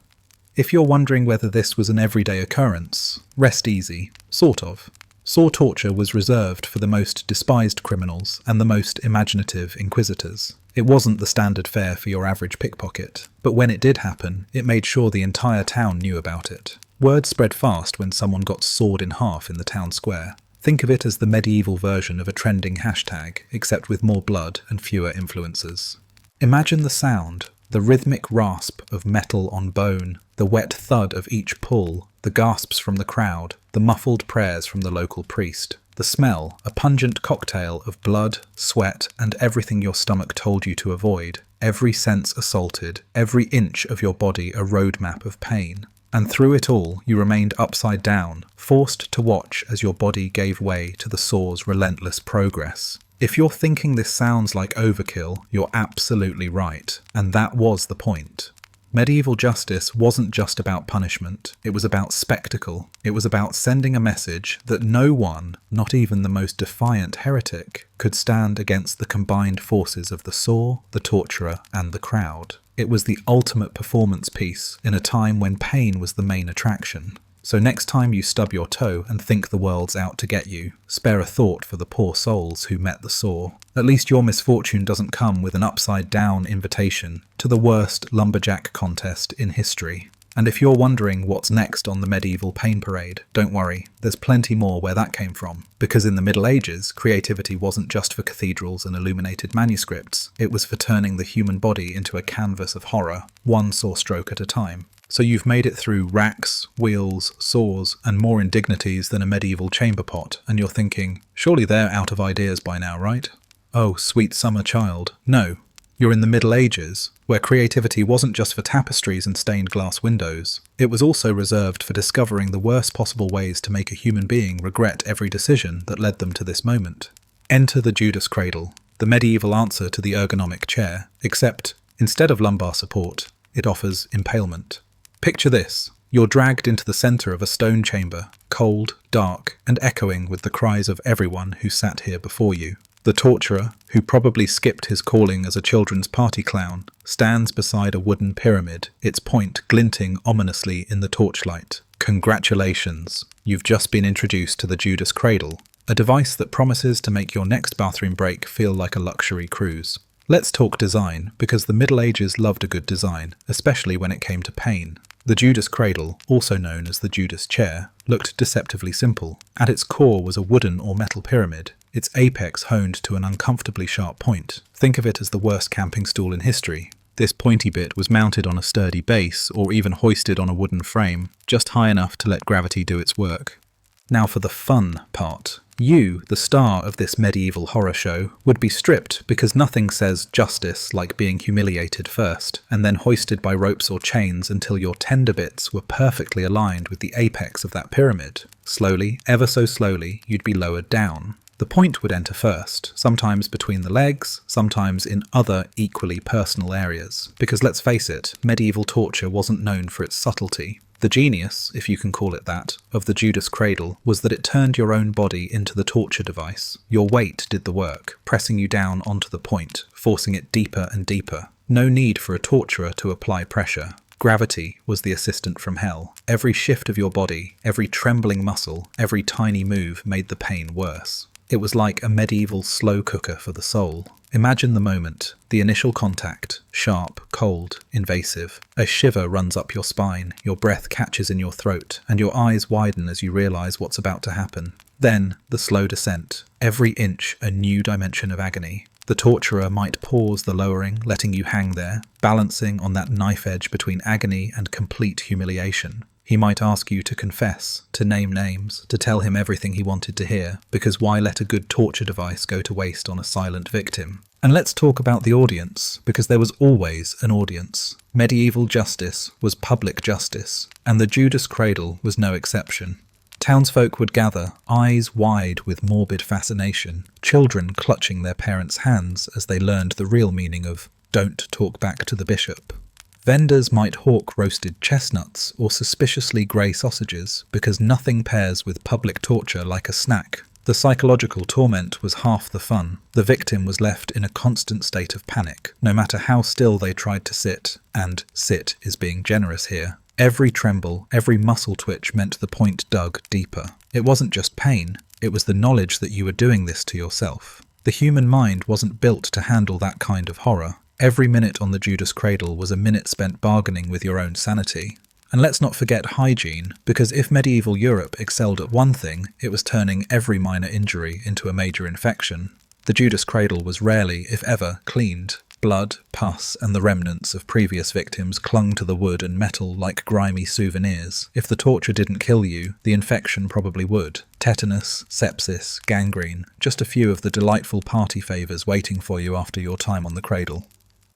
If you're wondering whether this was an everyday occurrence, rest easy, sort of. Saw torture was reserved for the most despised criminals and the most imaginative inquisitors. It wasn't the standard fare for your average pickpocket, but when it did happen, it made sure the entire town knew about it. Word spread fast when someone got sawed in half in the town square. Think of it as the medieval version of a trending hashtag, except with more blood and fewer influencers. Imagine the sound, the rhythmic rasp of metal on bone, the wet thud of each pull, the gasps from the crowd, the muffled prayers from the local priest. The smell, a pungent cocktail of blood, sweat, and everything your stomach told you to avoid. Every sense assaulted, every inch of your body a roadmap of pain. And through it all, you remained upside down, forced to watch as your body gave way to the saw's relentless progress. If you're thinking this sounds like overkill, you're absolutely right, and that was the point. Medieval justice wasn't just about punishment, it was about spectacle. It was about sending a message that no one, not even the most defiant heretic, could stand against the combined forces of the saw, the torturer, and the crowd. It was the ultimate performance piece in a time when pain was the main attraction. So next time you stub your toe and think the world's out to get you, spare a thought for the poor souls who met the saw. At least your misfortune doesn't come with an upside-down invitation to the worst lumberjack contest in history. And if you're wondering what's next on the medieval pain parade, don't worry, there's plenty more where that came from. Because in the Middle Ages, creativity wasn't just for cathedrals and illuminated manuscripts, it was for turning the human body into a canvas of horror, one saw stroke at a time. So you've made it through racks, wheels, saws, and more indignities than a medieval chamber pot, and you're thinking, surely they're out of ideas by now, right? Oh, sweet summer child, no. You're in the Middle Ages, where creativity wasn't just for tapestries and stained glass windows. It was also reserved for discovering the worst possible ways to make a human being regret every decision that led them to this moment. Enter the Judas cradle, the medieval answer to the ergonomic chair, except, instead of lumbar support, it offers impalement. Picture this. You're dragged into the centre of a stone chamber, cold, dark, and echoing with the cries of everyone who sat here before you. The torturer, who probably skipped his calling as a children's party clown, stands beside a wooden pyramid, its point glinting ominously in the torchlight. Congratulations! You've just been introduced to the Judas cradle, a device that promises to make your next bathroom break feel like a luxury cruise. Let's talk design, because the Middle Ages loved a good design, especially when it came to pain. The Judas cradle, also known as the Judas chair, looked deceptively simple. At its core was a wooden or metal pyramid, its apex honed to an uncomfortably sharp point. Think of it as the worst camping stool in history. This pointy bit was mounted on a sturdy base or even hoisted on a wooden frame, just high enough to let gravity do its work. Now for the fun part. You, the star of this medieval horror show, would be stripped because nothing says justice like being humiliated first, and then hoisted by ropes or chains until your tender bits were perfectly aligned with the apex of that pyramid. Slowly, ever so slowly, you'd be lowered down. The point would enter first, sometimes between the legs, sometimes in other equally personal areas. Because let's face it, medieval torture wasn't known for its subtlety. The genius, if you can call it that, of the Judas cradle was that it turned your own body into the torture device. Your weight did the work, pressing you down onto the point, forcing it deeper and deeper. No need for a torturer to apply pressure. Gravity was the assistant from hell. Every shift of your body, every trembling muscle, every tiny move made the pain worse. It was like a medieval slow cooker for the soul. Imagine the moment, the initial contact, sharp, cold, invasive. A shiver runs up your spine, your breath catches in your throat, and your eyes widen as you realize what's about to happen. Then, the slow descent, every inch a new dimension of agony. The torturer might pause the lowering, letting you hang there, balancing on that knife edge between agony and complete humiliation. He might ask you to confess, to name names, to tell him everything he wanted to hear, because why let a good torture device go to waste on a silent victim? And let's talk about the audience, because there was always an audience. Medieval justice was public justice, and the Judas cradle was no exception. Townsfolk would gather, eyes wide with morbid fascination, children clutching their parents' hands as they learned the real meaning of "don't talk back to the bishop." Vendors might hawk roasted chestnuts or suspiciously grey sausages, because nothing pairs with public torture like a snack. The psychological torment was half the fun. The victim was left in a constant state of panic, no matter how still they tried to sit, and sit is being generous here. Every tremble, every muscle twitch meant the point dug deeper. It wasn't just pain, it was the knowledge that you were doing this to yourself. The human mind wasn't built to handle that kind of horror. Every minute on the Judas cradle was a minute spent bargaining with your own sanity. And let's not forget hygiene, because if medieval Europe excelled at one thing, it was turning every minor injury into a major infection. The Judas cradle was rarely, if ever, cleaned. Blood, pus, and the remnants of previous victims clung to the wood and metal like grimy souvenirs. If the torture didn't kill you, the infection probably would. Tetanus, sepsis, gangrene, just a few of the delightful party favours waiting for you after your time on the cradle.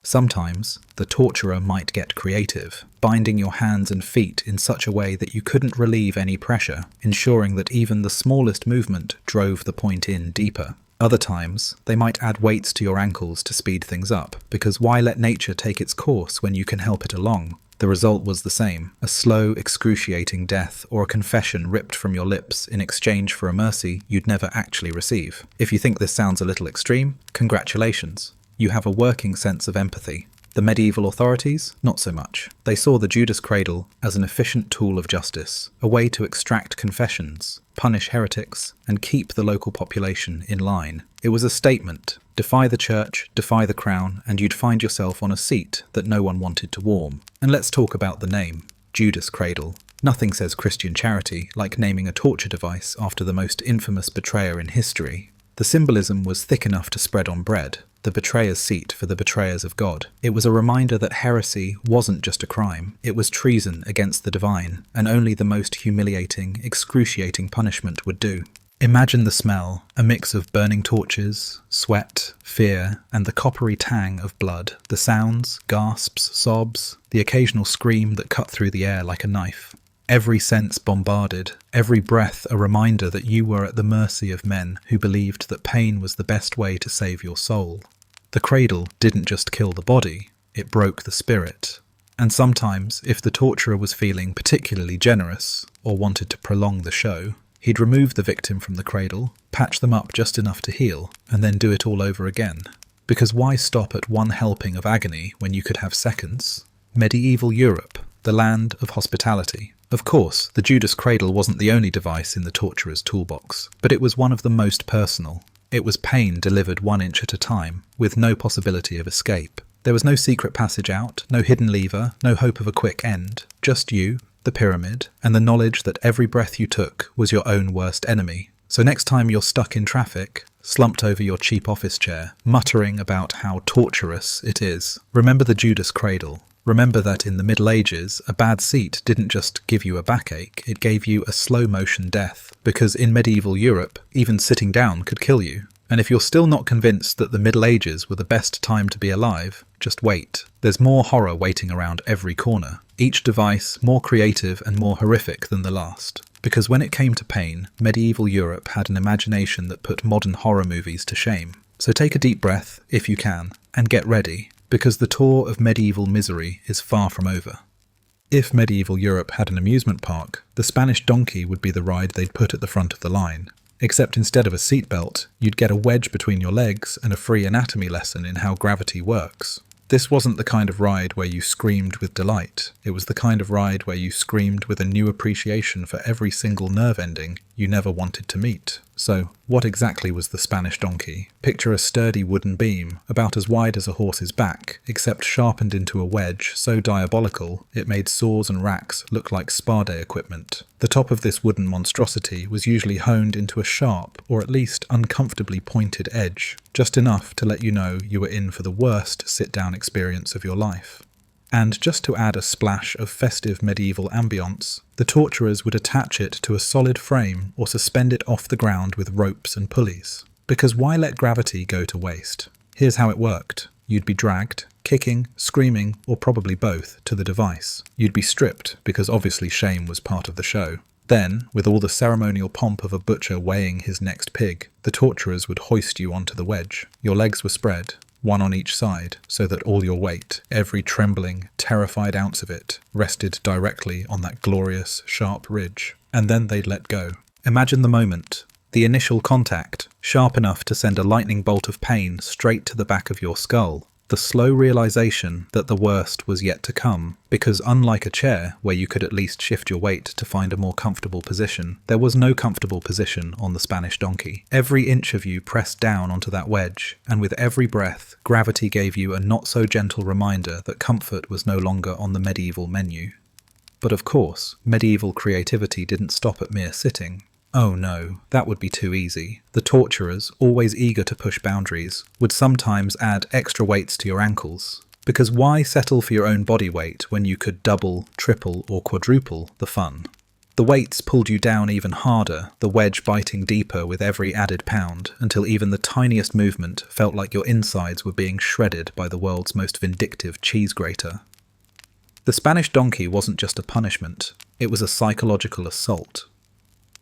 Sometimes, the torturer might get creative, binding your hands and feet in such a way that you couldn't relieve any pressure, ensuring that even the smallest movement drove the point in deeper. Other times, they might add weights to your ankles to speed things up, because why let nature take its course when you can help it along? The result was the same, a slow, excruciating death or a confession ripped from your lips in exchange for a mercy you'd never actually receive. If you think this sounds a little extreme, congratulations. You have a working sense of empathy. The medieval authorities, not so much. They saw the Judas cradle as an efficient tool of justice, a way to extract confessions, punish heretics, and keep the local population in line. It was a statement. Defy the church, defy the crown, and you'd find yourself on a seat that no one wanted to warm. And let's talk about the name, Judas cradle. Nothing says Christian charity like naming a torture device after the most infamous betrayer in history. The symbolism was thick enough to spread on bread. The betrayer's seat for the betrayers of God. It was a reminder that heresy wasn't just a crime, it was treason against the divine, and only the most humiliating, excruciating punishment would do. Imagine the smell, a mix of burning torches, sweat, fear, and the coppery tang of blood, the sounds, gasps, sobs, the occasional scream that cut through the air like a knife. Every sense bombarded, every breath a reminder that you were at the mercy of men who believed that pain was the best way to save your soul. The cradle didn't just kill the body, it broke the spirit. And sometimes, if the torturer was feeling particularly generous, or wanted to prolong the show, he'd remove the victim from the cradle, patch them up just enough to heal, and then do it all over again. Because why stop at one helping of agony when you could have seconds? Medieval Europe, the land of hospitality. Of course, the Judas cradle wasn't the only device in the torturer's toolbox, but it was one of the most personal. It was pain delivered 1 inch at a time, with no possibility of escape. There was no secret passage out, no hidden lever, no hope of a quick end. Just you, the pyramid, and the knowledge that every breath you took was your own worst enemy. So next time you're stuck in traffic, slumped over your cheap office chair, muttering about how torturous it is, remember the Judas cradle. Remember that in the Middle Ages, a bad seat didn't just give you a backache, it gave you a slow-motion death, because in medieval Europe, even sitting down could kill you. And if you're still not convinced that the Middle Ages were the best time to be alive, just wait. There's more horror waiting around every corner, each device more creative and more horrific than the last. Because when it came to pain, medieval Europe had an imagination that put modern horror movies to shame. So take a deep breath, if you can, and get ready. Because the tour of medieval misery is far from over. If medieval Europe had an amusement park, the Spanish donkey would be the ride they'd put at the front of the line. Except instead of a seatbelt, you'd get a wedge between your legs and a free anatomy lesson in how gravity works. This wasn't the kind of ride where you screamed with delight. It was the kind of ride where you screamed with a new appreciation for every single nerve ending you never wanted to meet. So, what exactly was the Spanish donkey? Picture a sturdy wooden beam, about as wide as a horse's back, except sharpened into a wedge so diabolical it made saws and racks look like spa day equipment. The top of this wooden monstrosity was usually honed into a sharp, or at least uncomfortably pointed edge, just enough to let you know you were in for the worst sit-down experience of your life. And just to add a splash of festive medieval ambience, the torturers would attach it to a solid frame or suspend it off the ground with ropes and pulleys. Because why let gravity go to waste? Here's how it worked. You'd be dragged, kicking, screaming, or probably both, to the device. You'd be stripped, because obviously shame was part of the show. Then, with all the ceremonial pomp of a butcher weighing his next pig, the torturers would hoist you onto the wedge. Your legs were spread, one on each side, so that all your weight, every trembling, terrified ounce of it, rested directly on that glorious, sharp ridge. And then they'd let go. Imagine the moment. The initial contact, sharp enough to send a lightning bolt of pain straight to the back of your skull. The slow realization that the worst was yet to come, because unlike a chair, where you could at least shift your weight to find a more comfortable position, there was no comfortable position on the Spanish donkey. Every inch of you pressed down onto that wedge, and with every breath, gravity gave you a not-so-gentle reminder that comfort was no longer on the medieval menu. But of course, medieval creativity didn't stop at mere sitting. Oh no, that would be too easy. The torturers, always eager to push boundaries, would sometimes add extra weights to your ankles. Because why settle for your own body weight when you could double, triple, or quadruple the fun? The weights pulled you down even harder, the wedge biting deeper with every added pound, until even the tiniest movement felt like your insides were being shredded by the world's most vindictive cheese grater. The Spanish donkey wasn't just a punishment, it was a psychological assault.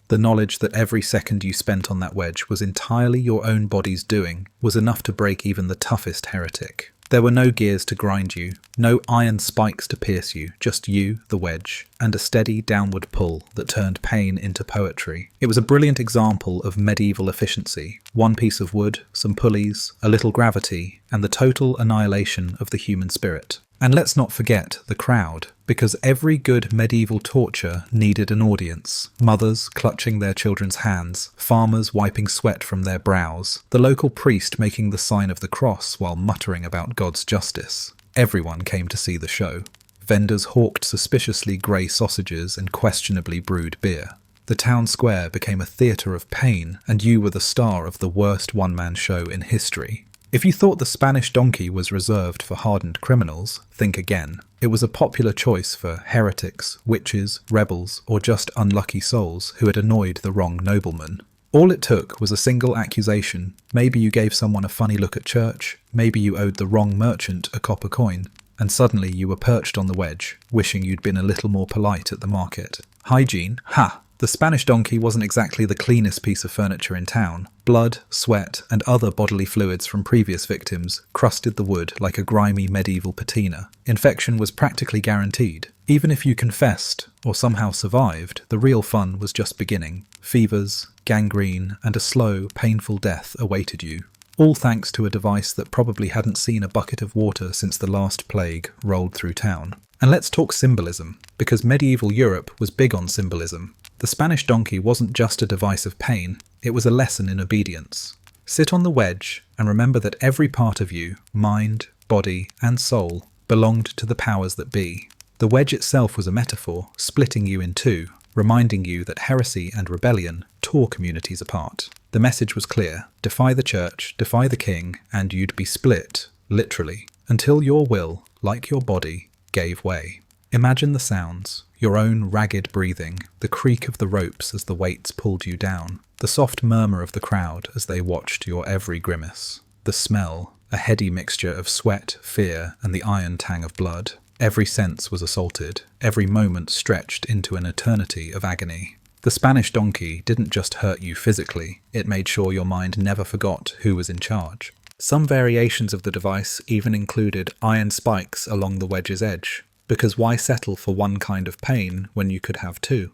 The knowledge that every second you spent on that wedge was entirely your own body's doing was enough to break even the toughest heretic. There were no gears to grind you, no iron spikes to pierce you, just you, the wedge, and a steady downward pull that turned pain into poetry. It was a brilliant example of medieval efficiency. One piece of wood, some pulleys, a little gravity, and the total annihilation of the human spirit. And let's not forget the crowd, because every good medieval torture needed an audience. Mothers clutching their children's hands, farmers wiping sweat from their brows, the local priest making the sign of the cross while muttering about God's justice. Everyone came to see the show. Vendors hawked suspiciously grey sausages and questionably brewed beer. The town square became a theatre of pain, and you were the star of the worst one-man show in history. If you thought the Spanish donkey was reserved for hardened criminals, think again. It was a popular choice for heretics, witches, rebels, or just unlucky souls who had annoyed the wrong nobleman. All it took was a single accusation. Maybe you gave someone a funny look at church, maybe you owed the wrong merchant a copper coin, and suddenly you were perched on the wedge, wishing you'd been a little more polite at the market. Hygiene? Ha! The Spanish donkey wasn't exactly the cleanest piece of furniture in town. Blood, sweat, and other bodily fluids from previous victims crusted the wood like a grimy medieval patina. Infection was practically guaranteed. Even if you confessed, or somehow survived, the real fun was just beginning. Fevers, gangrene, and a slow, painful death awaited you. All thanks to a device that probably hadn't seen a bucket of water since the last plague rolled through town. And let's talk symbolism, because medieval Europe was big on symbolism. The Spanish donkey wasn't just a device of pain, it was a lesson in obedience. Sit on the wedge and remember that every part of you, mind, body, and soul, belonged to the powers that be. The wedge itself was a metaphor, splitting you in two, reminding you that heresy and rebellion tore communities apart. The message was clear: defy the church, defy the king, and you'd be split, literally, until your will, like your body, gave way. Imagine the sounds, your own ragged breathing, the creak of the ropes as the weights pulled you down, the soft murmur of the crowd as they watched your every grimace, the smell, a heady mixture of sweat, fear, and the iron tang of blood. Every sense was assaulted, every moment stretched into an eternity of agony. The Spanish donkey didn't just hurt you physically, it made sure your mind never forgot who was in charge. Some variations of the device even included iron spikes along the wedge's edge, because why settle for one kind of pain when you could have two?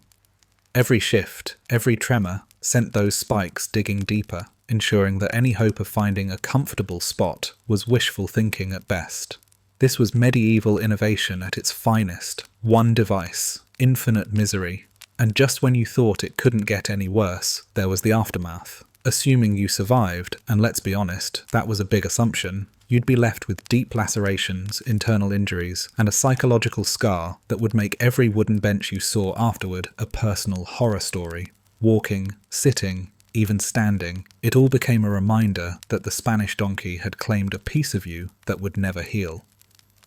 Every shift, every tremor, sent those spikes digging deeper, ensuring that any hope of finding a comfortable spot was wishful thinking at best. This was medieval innovation at its finest. One device, infinite misery. And just when you thought it couldn't get any worse, there was the aftermath. Assuming you survived, and let's be honest, that was a big assumption, you'd be left with deep lacerations, internal injuries, and a psychological scar that would make every wooden bench you saw afterward a personal horror story. Walking, sitting, even standing, it all became a reminder that the Spanish donkey had claimed a piece of you that would never heal.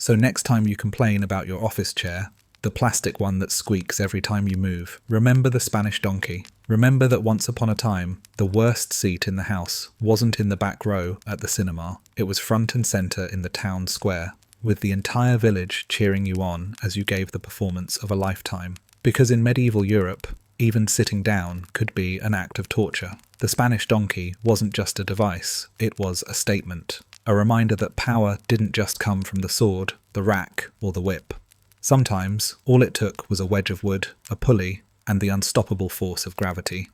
So next time you complain about your office chair, the plastic one that squeaks every time you move, remember the Spanish donkey. Remember that once upon a time, the worst seat in the house wasn't in the back row at the cinema. It was front and centre in the town square, with the entire village cheering you on as you gave the performance of a lifetime. Because in medieval Europe, even sitting down could be an act of torture. The Spanish donkey wasn't just a device, it was a statement. A reminder that power didn't just come from the sword, the rack, or the whip. Sometimes, all it took was a wedge of wood, a pulley, and the unstoppable force of gravity.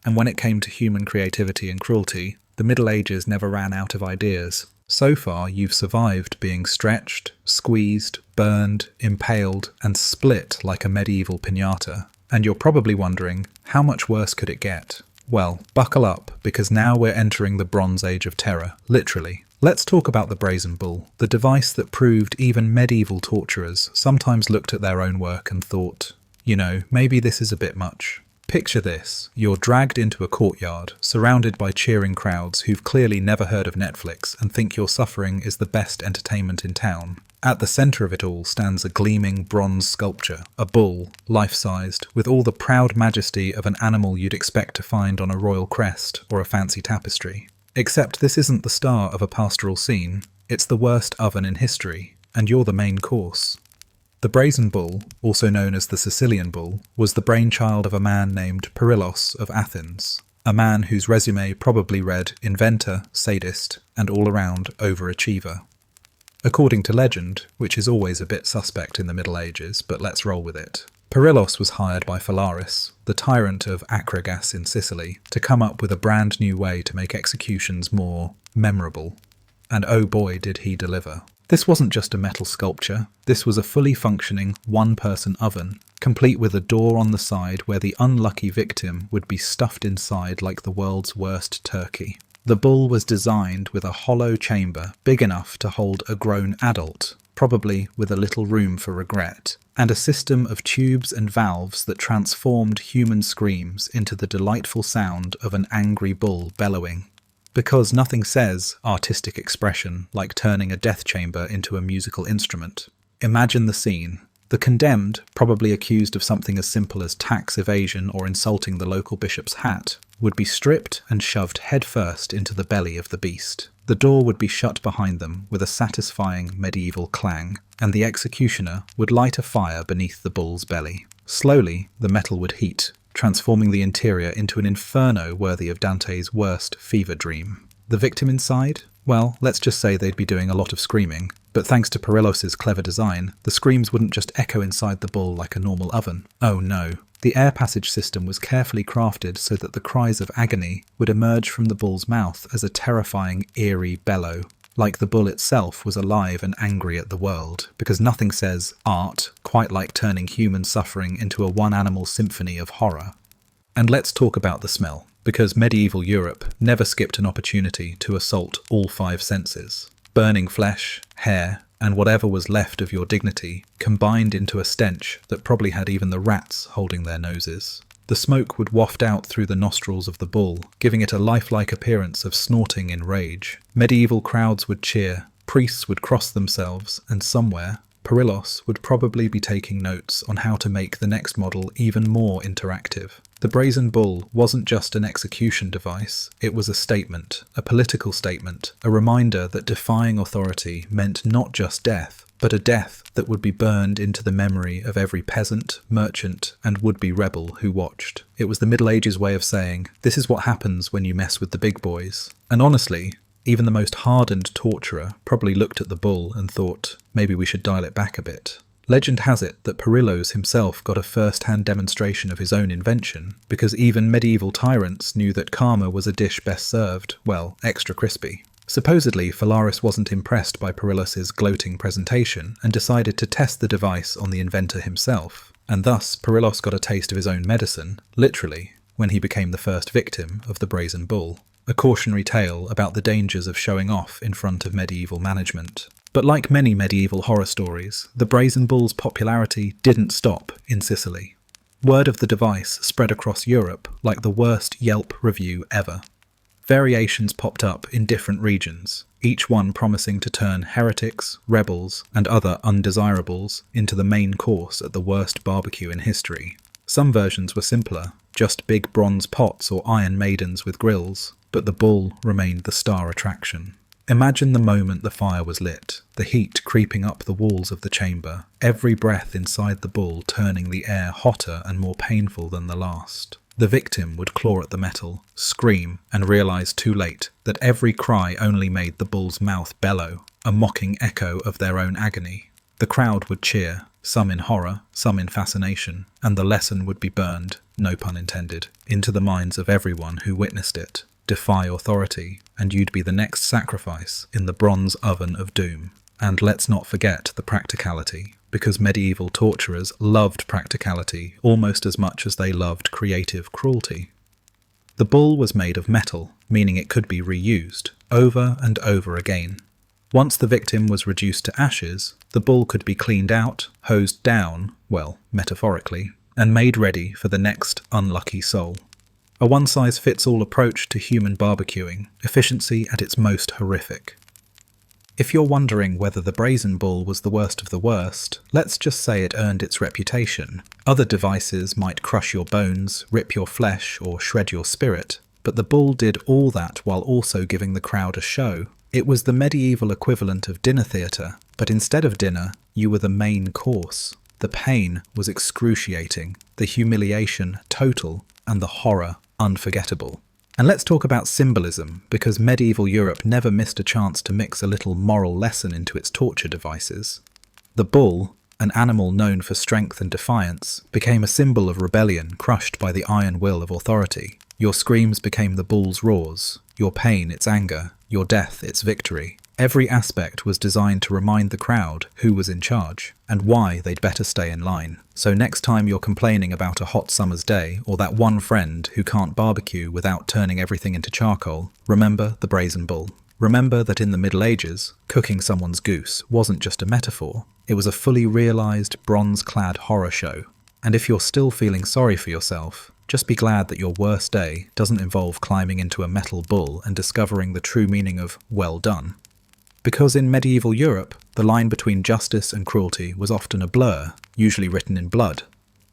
And when it came to human creativity and cruelty, the Middle Ages never ran out of ideas. So far, you've survived being stretched, squeezed, burned, impaled, and split like a medieval piñata. And you're probably wondering, how much worse could it get? Well, buckle up, because now we're entering the Bronze Age of terror, literally. Let's talk about the brazen bull, the device that proved even medieval torturers sometimes looked at their own work and thought, maybe this is a bit much. Picture this, you're dragged into a courtyard, surrounded by cheering crowds who've clearly never heard of Netflix and think your suffering is the best entertainment in town. At the centre of it all stands a gleaming bronze sculpture, a bull, life-sized, with all the proud majesty of an animal you'd expect to find on a royal crest or a fancy tapestry. Except this isn't the star of a pastoral scene, it's the worst oven in history, and you're the main course. The brazen bull, also known as the Sicilian bull, was the brainchild of a man named Perillos of Athens, a man whose resume probably read inventor, sadist, and all-around overachiever. According to legend, which is always a bit suspect in the Middle Ages, but let's roll with it, Perillos was hired by Phalaris, the tyrant of Akragas in Sicily, to come up with a brand new way to make executions more memorable. And oh boy did he deliver. This wasn't just a metal sculpture, this was a fully functioning one-person oven, complete with a door on the side where the unlucky victim would be stuffed inside like the world's worst turkey. The bull was designed with a hollow chamber big enough to hold a grown adult, probably with a little room for regret, and a system of tubes and valves that transformed human screams into the delightful sound of an angry bull bellowing. Because nothing says artistic expression like turning a death chamber into a musical instrument. Imagine the scene. The condemned, probably accused of something as simple as tax evasion or insulting the local bishop's hat, would be stripped and shoved headfirst into the belly of the beast. The door would be shut behind them with a satisfying medieval clang, and the executioner would light a fire beneath the bull's belly. Slowly, the metal would heat, transforming the interior into an inferno worthy of Dante's worst fever dream. The victim inside? Well, let's just say they'd be doing a lot of screaming, but thanks to Perillos' clever design, the screams wouldn't just echo inside the bull like a normal oven. Oh no. The air passage system was carefully crafted so that the cries of agony would emerge from the bull's mouth as a terrifying, eerie bellow, like the bull itself was alive and angry at the world, because nothing says art quite like turning human suffering into a one-animal symphony of horror. And let's talk about the smell, because medieval Europe never skipped an opportunity to assault all five senses. Burning flesh, hair, and whatever was left of your dignity combined into a stench that probably had even the rats holding their noses. The smoke would waft out through the nostrils of the bull, giving it a lifelike appearance of snorting in rage. Medieval crowds would cheer, priests would cross themselves, and somewhere, Perillos would probably be taking notes on how to make the next model even more interactive. The brazen bull wasn't just an execution device, it was a statement, a political statement, a reminder that defying authority meant not just death, but a death that would be burned into the memory of every peasant, merchant, and would-be rebel who watched. It was the Middle Ages way of saying, this is what happens when you mess with the big boys. And honestly, even the most hardened torturer probably looked at the bull and thought, maybe we should dial it back a bit. Legend has it that Perillos himself got a first-hand demonstration of his own invention, because even medieval tyrants knew that karma was a dish best served, well, extra crispy. Supposedly, Phalaris wasn't impressed by Perillos' gloating presentation and decided to test the device on the inventor himself, and thus Perillos got a taste of his own medicine, literally, when he became the first victim of the brazen bull. A cautionary tale about the dangers of showing off in front of medieval management. But like many medieval horror stories, the brazen bull's popularity didn't stop in Sicily. Word of the device spread across Europe like the worst Yelp review ever. Variations popped up in different regions, each one promising to turn heretics, rebels, and other undesirables into the main course at the worst barbecue in history. Some versions were simpler, just big bronze pots or iron maidens with grills, but the bull remained the star attraction. Imagine the moment the fire was lit, the heat creeping up the walls of the chamber, every breath inside the bull turning the air hotter and more painful than the last. The victim would claw at the metal, scream, and realize too late that every cry only made the bull's mouth bellow, a mocking echo of their own agony. The crowd would cheer, some in horror, some in fascination, and the lesson would be burned, no pun intended, into the minds of everyone who witnessed it. Defy authority, and you'd be the next sacrifice in the bronze oven of doom. And let's not forget the practicality, because medieval torturers loved practicality almost as much as they loved creative cruelty. The bull was made of metal, meaning it could be reused, over and over again. Once the victim was reduced to ashes, the bull could be cleaned out, hosed down, well, metaphorically, and made ready for the next unlucky soul. A one-size-fits-all approach to human barbecuing, efficiency at its most horrific. If you're wondering whether the brazen bull was the worst of the worst, let's just say it earned its reputation. Other devices might crush your bones, rip your flesh, or shred your spirit, but the bull did all that while also giving the crowd a show. It was the medieval equivalent of dinner theatre, but instead of dinner, you were the main course. The pain was excruciating, the humiliation total, and the horror unforgettable. And let's talk about symbolism, because medieval Europe never missed a chance to mix a little moral lesson into its torture devices. The bull, an animal known for strength and defiance, became a symbol of rebellion crushed by the iron will of authority. Your screams became the bull's roars, your pain its anger, your death its victory. Every aspect was designed to remind the crowd who was in charge, and why they'd better stay in line. So next time you're complaining about a hot summer's day, or that one friend who can't barbecue without turning everything into charcoal, remember the brazen bull. Remember that in the Middle Ages, cooking someone's goose wasn't just a metaphor, it was a fully realised, bronze-clad horror show. And if you're still feeling sorry for yourself, just be glad that your worst day doesn't involve climbing into a metal bull and discovering the true meaning of well done. Because in medieval Europe, the line between justice and cruelty was often a blur, usually written in blood.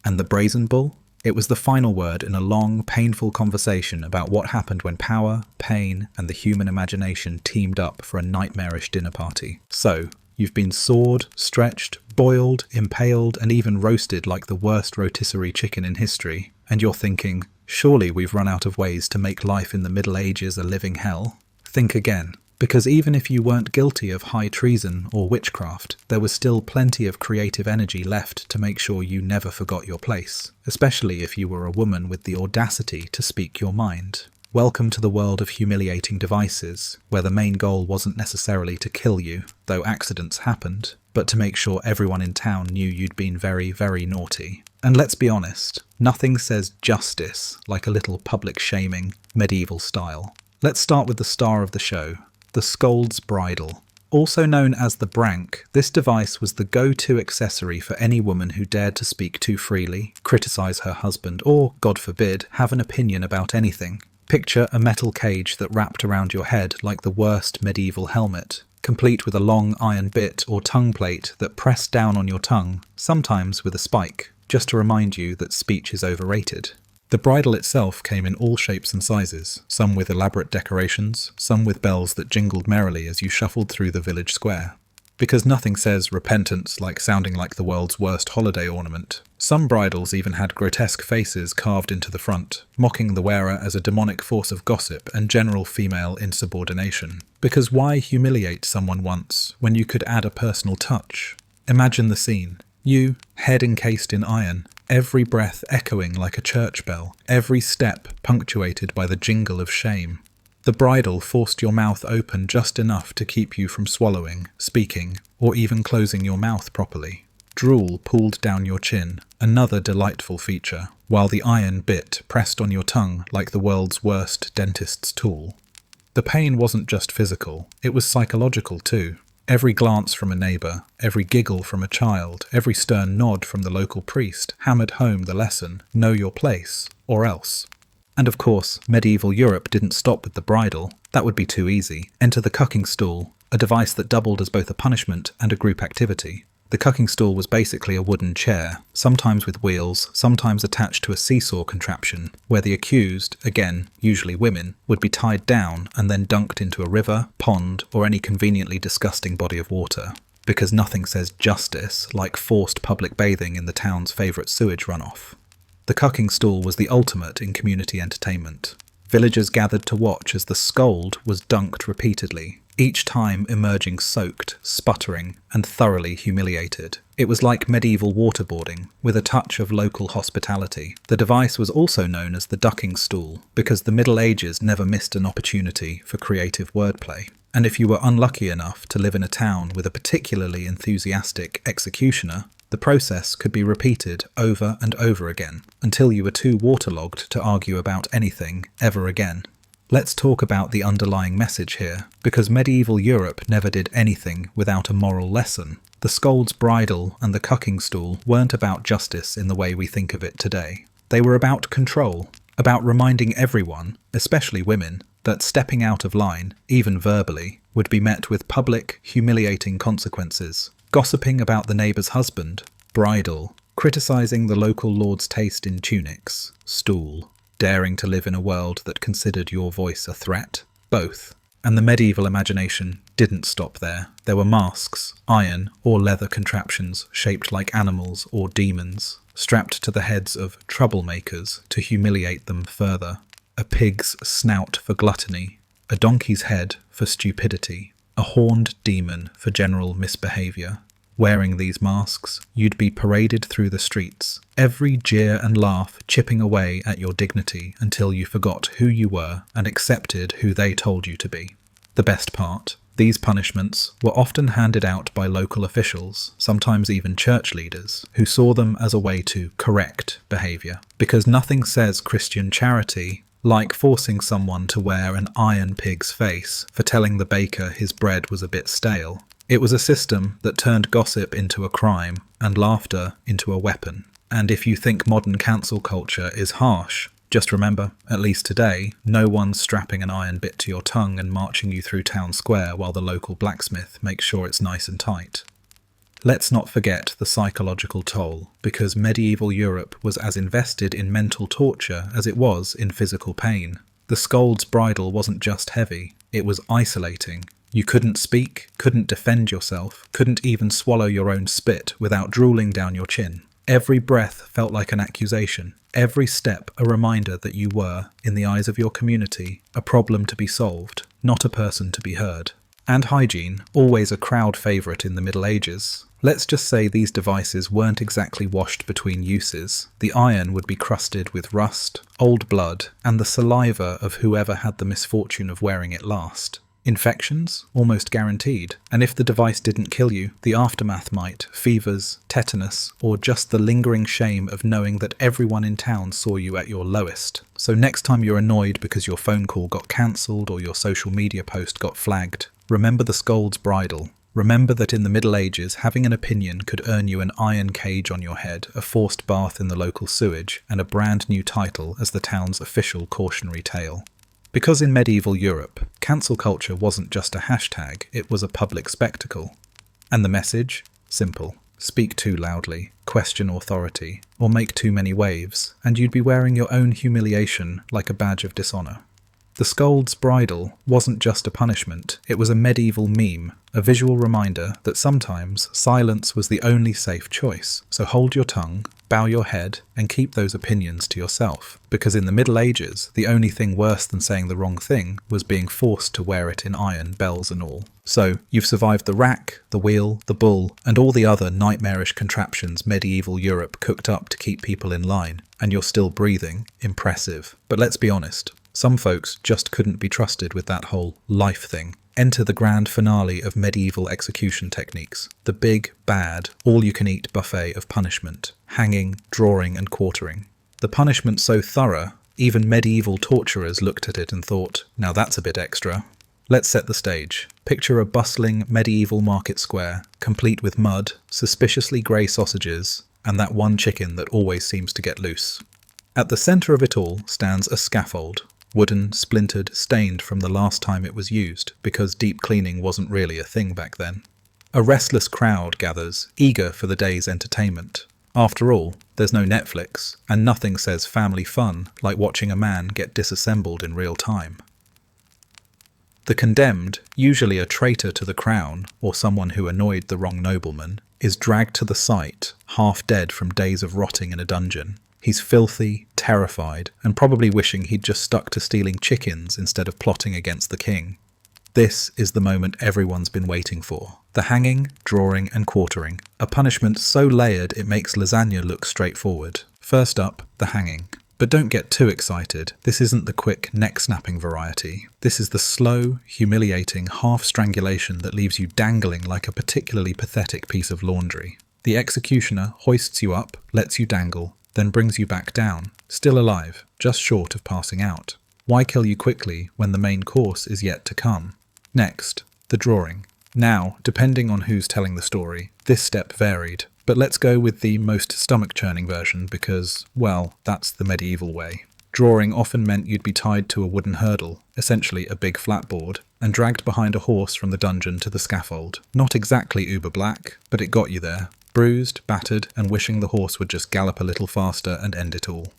And the brazen bull? It was the final word in a long, painful conversation about what happened when power, pain, and the human imagination teamed up for a nightmarish dinner party. So, you've been sawed, stretched, boiled, impaled, and even roasted like the worst rotisserie chicken in history, and you're thinking, surely we've run out of ways to make life in the Middle Ages a living hell? Think again. Because even if you weren't guilty of high treason or witchcraft, there was still plenty of creative energy left to make sure you never forgot your place, especially if you were a woman with the audacity to speak your mind. Welcome to the world of humiliating devices, where the main goal wasn't necessarily to kill you, though accidents happened, but to make sure everyone in town knew you'd been very, very naughty. And let's be honest, nothing says justice like a little public shaming, medieval style. Let's start with the star of the show. The scold's bridle. Also known as the brank, this device was the go-to accessory for any woman who dared to speak too freely, criticise her husband, or, God forbid, have an opinion about anything. Picture a metal cage that wrapped around your head like the worst medieval helmet, complete with a long iron bit or tongue plate that pressed down on your tongue, sometimes with a spike, just to remind you that speech is overrated. The bridle itself came in all shapes and sizes, some with elaborate decorations, some with bells that jingled merrily as you shuffled through the village square. Because nothing says repentance like sounding like the world's worst holiday ornament, some bridles even had grotesque faces carved into the front, mocking the wearer as a demonic force of gossip and general female insubordination. Because why humiliate someone once when you could add a personal touch? Imagine the scene. You, head encased in iron, every breath echoing like a church bell, every step punctuated by the jingle of shame. The bridle forced your mouth open just enough to keep you from swallowing, speaking, or even closing your mouth properly. Drool pooled down your chin, another delightful feature, while the iron bit pressed on your tongue like the world's worst dentist's tool. The pain wasn't just physical, it was psychological too. Every glance from a neighbour, every giggle from a child, every stern nod from the local priest hammered home the lesson, know your place, or else. And of course, medieval Europe didn't stop with the bridle. That would be too easy. Enter the cucking stool, a device that doubled as both a punishment and a group activity. The cucking stool was basically a wooden chair, sometimes with wheels, sometimes attached to a seesaw contraption, where the accused, again, usually women, would be tied down and then dunked into a river, pond, or any conveniently disgusting body of water. Because nothing says justice like forced public bathing in the town's favourite sewage runoff. The cucking stool was the ultimate in community entertainment. Villagers gathered to watch as the scold was dunked repeatedly, each time emerging soaked, sputtering, and thoroughly humiliated. It was like medieval waterboarding, with a touch of local hospitality. The device was also known as the ducking stool, because the Middle Ages never missed an opportunity for creative wordplay. And if you were unlucky enough to live in a town with a particularly enthusiastic executioner, the process could be repeated over and over again, until you were too waterlogged to argue about anything ever again. Let's talk about the underlying message here, because medieval Europe never did anything without a moral lesson. The scold's bridle and the cucking stool weren't about justice in the way we think of it today. They were about control, about reminding everyone, especially women, that stepping out of line, even verbally, would be met with public, humiliating consequences. Gossiping about the neighbour's husband, bridle. Criticising the local lord's taste in tunics, stool. Daring to live in a world that considered your voice a threat, both. And the medieval imagination didn't stop there. There were masks, iron or leather contraptions shaped like animals or demons, strapped to the heads of troublemakers to humiliate them further. A pig's snout for gluttony, a donkey's head for stupidity, a horned demon for general misbehaviour. Wearing these masks, you'd be paraded through the streets, every jeer and laugh chipping away at your dignity until you forgot who you were and accepted who they told you to be. The best part, these punishments were often handed out by local officials, sometimes even church leaders, who saw them as a way to correct behaviour. Because nothing says Christian charity like forcing someone to wear an iron pig's face for telling the baker his bread was a bit stale. It was a system that turned gossip into a crime and laughter into a weapon. And if you think modern cancel culture is harsh, just remember, at least today, no one's strapping an iron bit to your tongue and marching you through town square while the local blacksmith makes sure it's nice and tight. Let's not forget the psychological toll, because medieval Europe was as invested in mental torture as it was in physical pain. The scold's bridle wasn't just heavy, it was isolating. You couldn't speak, couldn't defend yourself, couldn't even swallow your own spit without drooling down your chin. Every breath felt like an accusation, every step a reminder that you were, in the eyes of your community, a problem to be solved, not a person to be heard. And hygiene, always a crowd favourite in the Middle Ages. Let's just say these devices weren't exactly washed between uses. The iron would be crusted with rust, old blood, and the saliva of whoever had the misfortune of wearing it last. Infections? Almost guaranteed. And if the device didn't kill you, the aftermath might. Fevers, tetanus, or just the lingering shame of knowing that everyone in town saw you at your lowest. So next time you're annoyed because your phone call got cancelled or your social media post got flagged, remember the scold's bridle. Remember that in the Middle Ages, having an opinion could earn you an iron cage on your head, a forced bath in the local sewage, and a brand new title as the town's official cautionary tale. Because in medieval Europe, cancel culture wasn't just a hashtag, it was a public spectacle. And the message? Simple. Speak too loudly, question authority, or make too many waves, and you'd be wearing your own humiliation like a badge of dishonour. The scold's bridle wasn't just a punishment, it was a medieval meme, a visual reminder that sometimes silence was the only safe choice. So hold your tongue, bow your head, and keep those opinions to yourself. Because in the Middle Ages, the only thing worse than saying the wrong thing was being forced to wear it in iron, bells and all. So, you've survived the rack, the wheel, the bull, and all the other nightmarish contraptions medieval Europe cooked up to keep people in line, and you're still breathing. Impressive. But let's be honest, some folks just couldn't be trusted with that whole life thing. Enter the grand finale of medieval execution techniques, the big, bad, all-you-can-eat buffet of punishment, hanging, drawing and quartering. The punishment so thorough, even medieval torturers looked at it and thought, now that's a bit extra. Let's set the stage. Picture a bustling medieval market square, complete with mud, suspiciously grey sausages, and that one chicken that always seems to get loose. At the centre of it all stands a scaffold, wooden, splintered, stained from the last time it was used, because deep cleaning wasn't really a thing back then. A restless crowd gathers, eager for the day's entertainment. After all, there's no Netflix, and nothing says family fun like watching a man get disassembled in real time. The condemned, usually a traitor to the crown or someone who annoyed the wrong nobleman, is dragged to the site, half dead from days of rotting in a dungeon. He's filthy, terrified, and probably wishing he'd just stuck to stealing chickens instead of plotting against the king. This is the moment everyone's been waiting for. The hanging, drawing, and quartering. A punishment so layered it makes lasagna look straightforward. First up, the hanging. But don't get too excited. This isn't the quick, neck-snapping variety. This is the slow, humiliating half-strangulation that leaves you dangling like a particularly pathetic piece of laundry. The executioner hoists you up, lets you dangle, then brings you back down, still alive, just short of passing out. Why kill you quickly when the main course is yet to come? Next, the drawing. Now, depending on who's telling the story, this step varied, but let's go with the most stomach-churning version because, well, that's the medieval way. Drawing often meant you'd be tied to a wooden hurdle, essentially a big flatboard, and dragged behind a horse from the dungeon to the scaffold. Not exactly uber black, but it got you there. Bruised, battered, and wishing the horse would just gallop a little faster and end it all.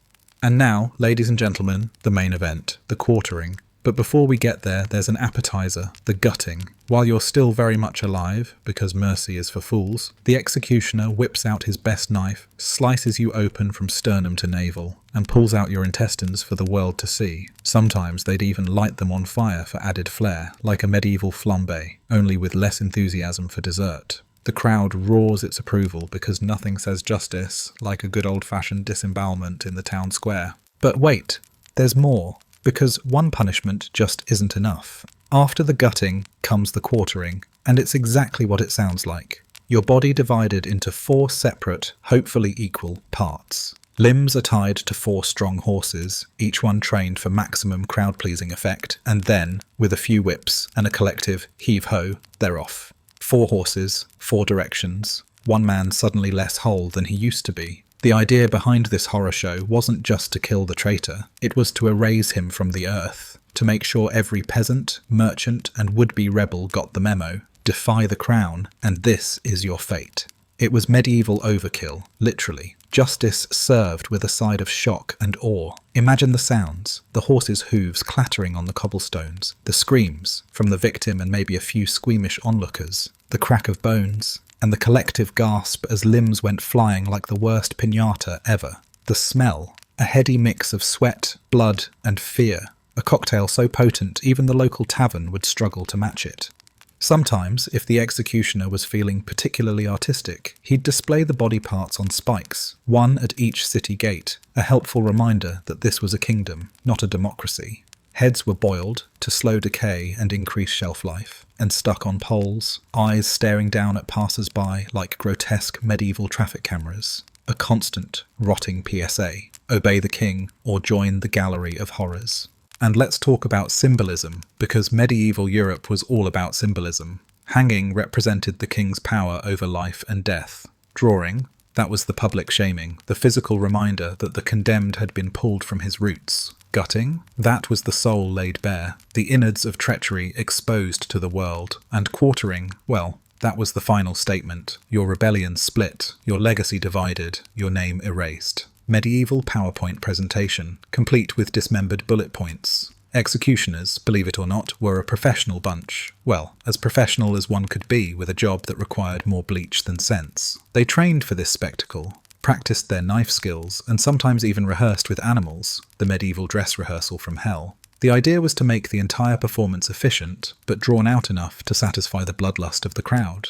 And now, ladies and gentlemen, the main event, the quartering. But before we get there, there's an appetizer, the gutting. While you're still very much alive, because mercy is for fools, the executioner whips out his best knife, slices you open from sternum to navel, and pulls out your intestines for the world to see. Sometimes they'd even light them on fire for added flair, like a medieval flambé, only with less enthusiasm for dessert. The crowd roars its approval because nothing says justice like a good old-fashioned disembowelment in the town square. But wait, there's more. Because one punishment just isn't enough. After the gutting comes the quartering, and it's exactly what it sounds like. Your body divided into 4 separate, hopefully equal, parts. Limbs are tied to 4 strong horses, each one trained for maximum crowd-pleasing effect, and then, with a few whips and a collective heave-ho, they're off. 4 horses, 4 directions, one man suddenly less whole than he used to be. The idea behind this horror show wasn't just to kill the traitor, it was to erase him from the earth, to make sure every peasant, merchant, and would-be rebel got the memo. Defy the crown, and this is your fate. It was medieval overkill, literally. Justice served with a side of shock and awe. Imagine the sounds, the horses' hooves clattering on the cobblestones, the screams from the victim and maybe a few squeamish onlookers, the crack of bones, and the collective gasp as limbs went flying like the worst piñata ever. The smell, a heady mix of sweat, blood, and fear, a cocktail so potent even the local tavern would struggle to match it. Sometimes, if the executioner was feeling particularly artistic, he'd display the body parts on spikes, one at each city gate, a helpful reminder that this was a kingdom, not a democracy. Heads were boiled to slow decay and increase shelf life, and stuck on poles, eyes staring down at passers-by like grotesque medieval traffic cameras. A constant, rotting PSA. Obey the king or join the gallery of horrors. And let's talk about symbolism, because medieval Europe was all about symbolism. Hanging represented the king's power over life and death. Drawing, that was the public shaming, the physical reminder that the condemned had been pulled from his roots. Gutting, that was the soul laid bare, the innards of treachery exposed to the world. And quartering, well, that was the final statement. Your rebellion split, your legacy divided, your name erased. Medieval PowerPoint presentation, complete with dismembered bullet points. Executioners, believe it or not, were a professional bunch. Well, as professional as one could be with a job that required more bleach than sense. They trained for this spectacle, practiced their knife skills, and sometimes even rehearsed with animals, the medieval dress rehearsal from hell. The idea was to make the entire performance efficient, but drawn out enough to satisfy the bloodlust of the crowd.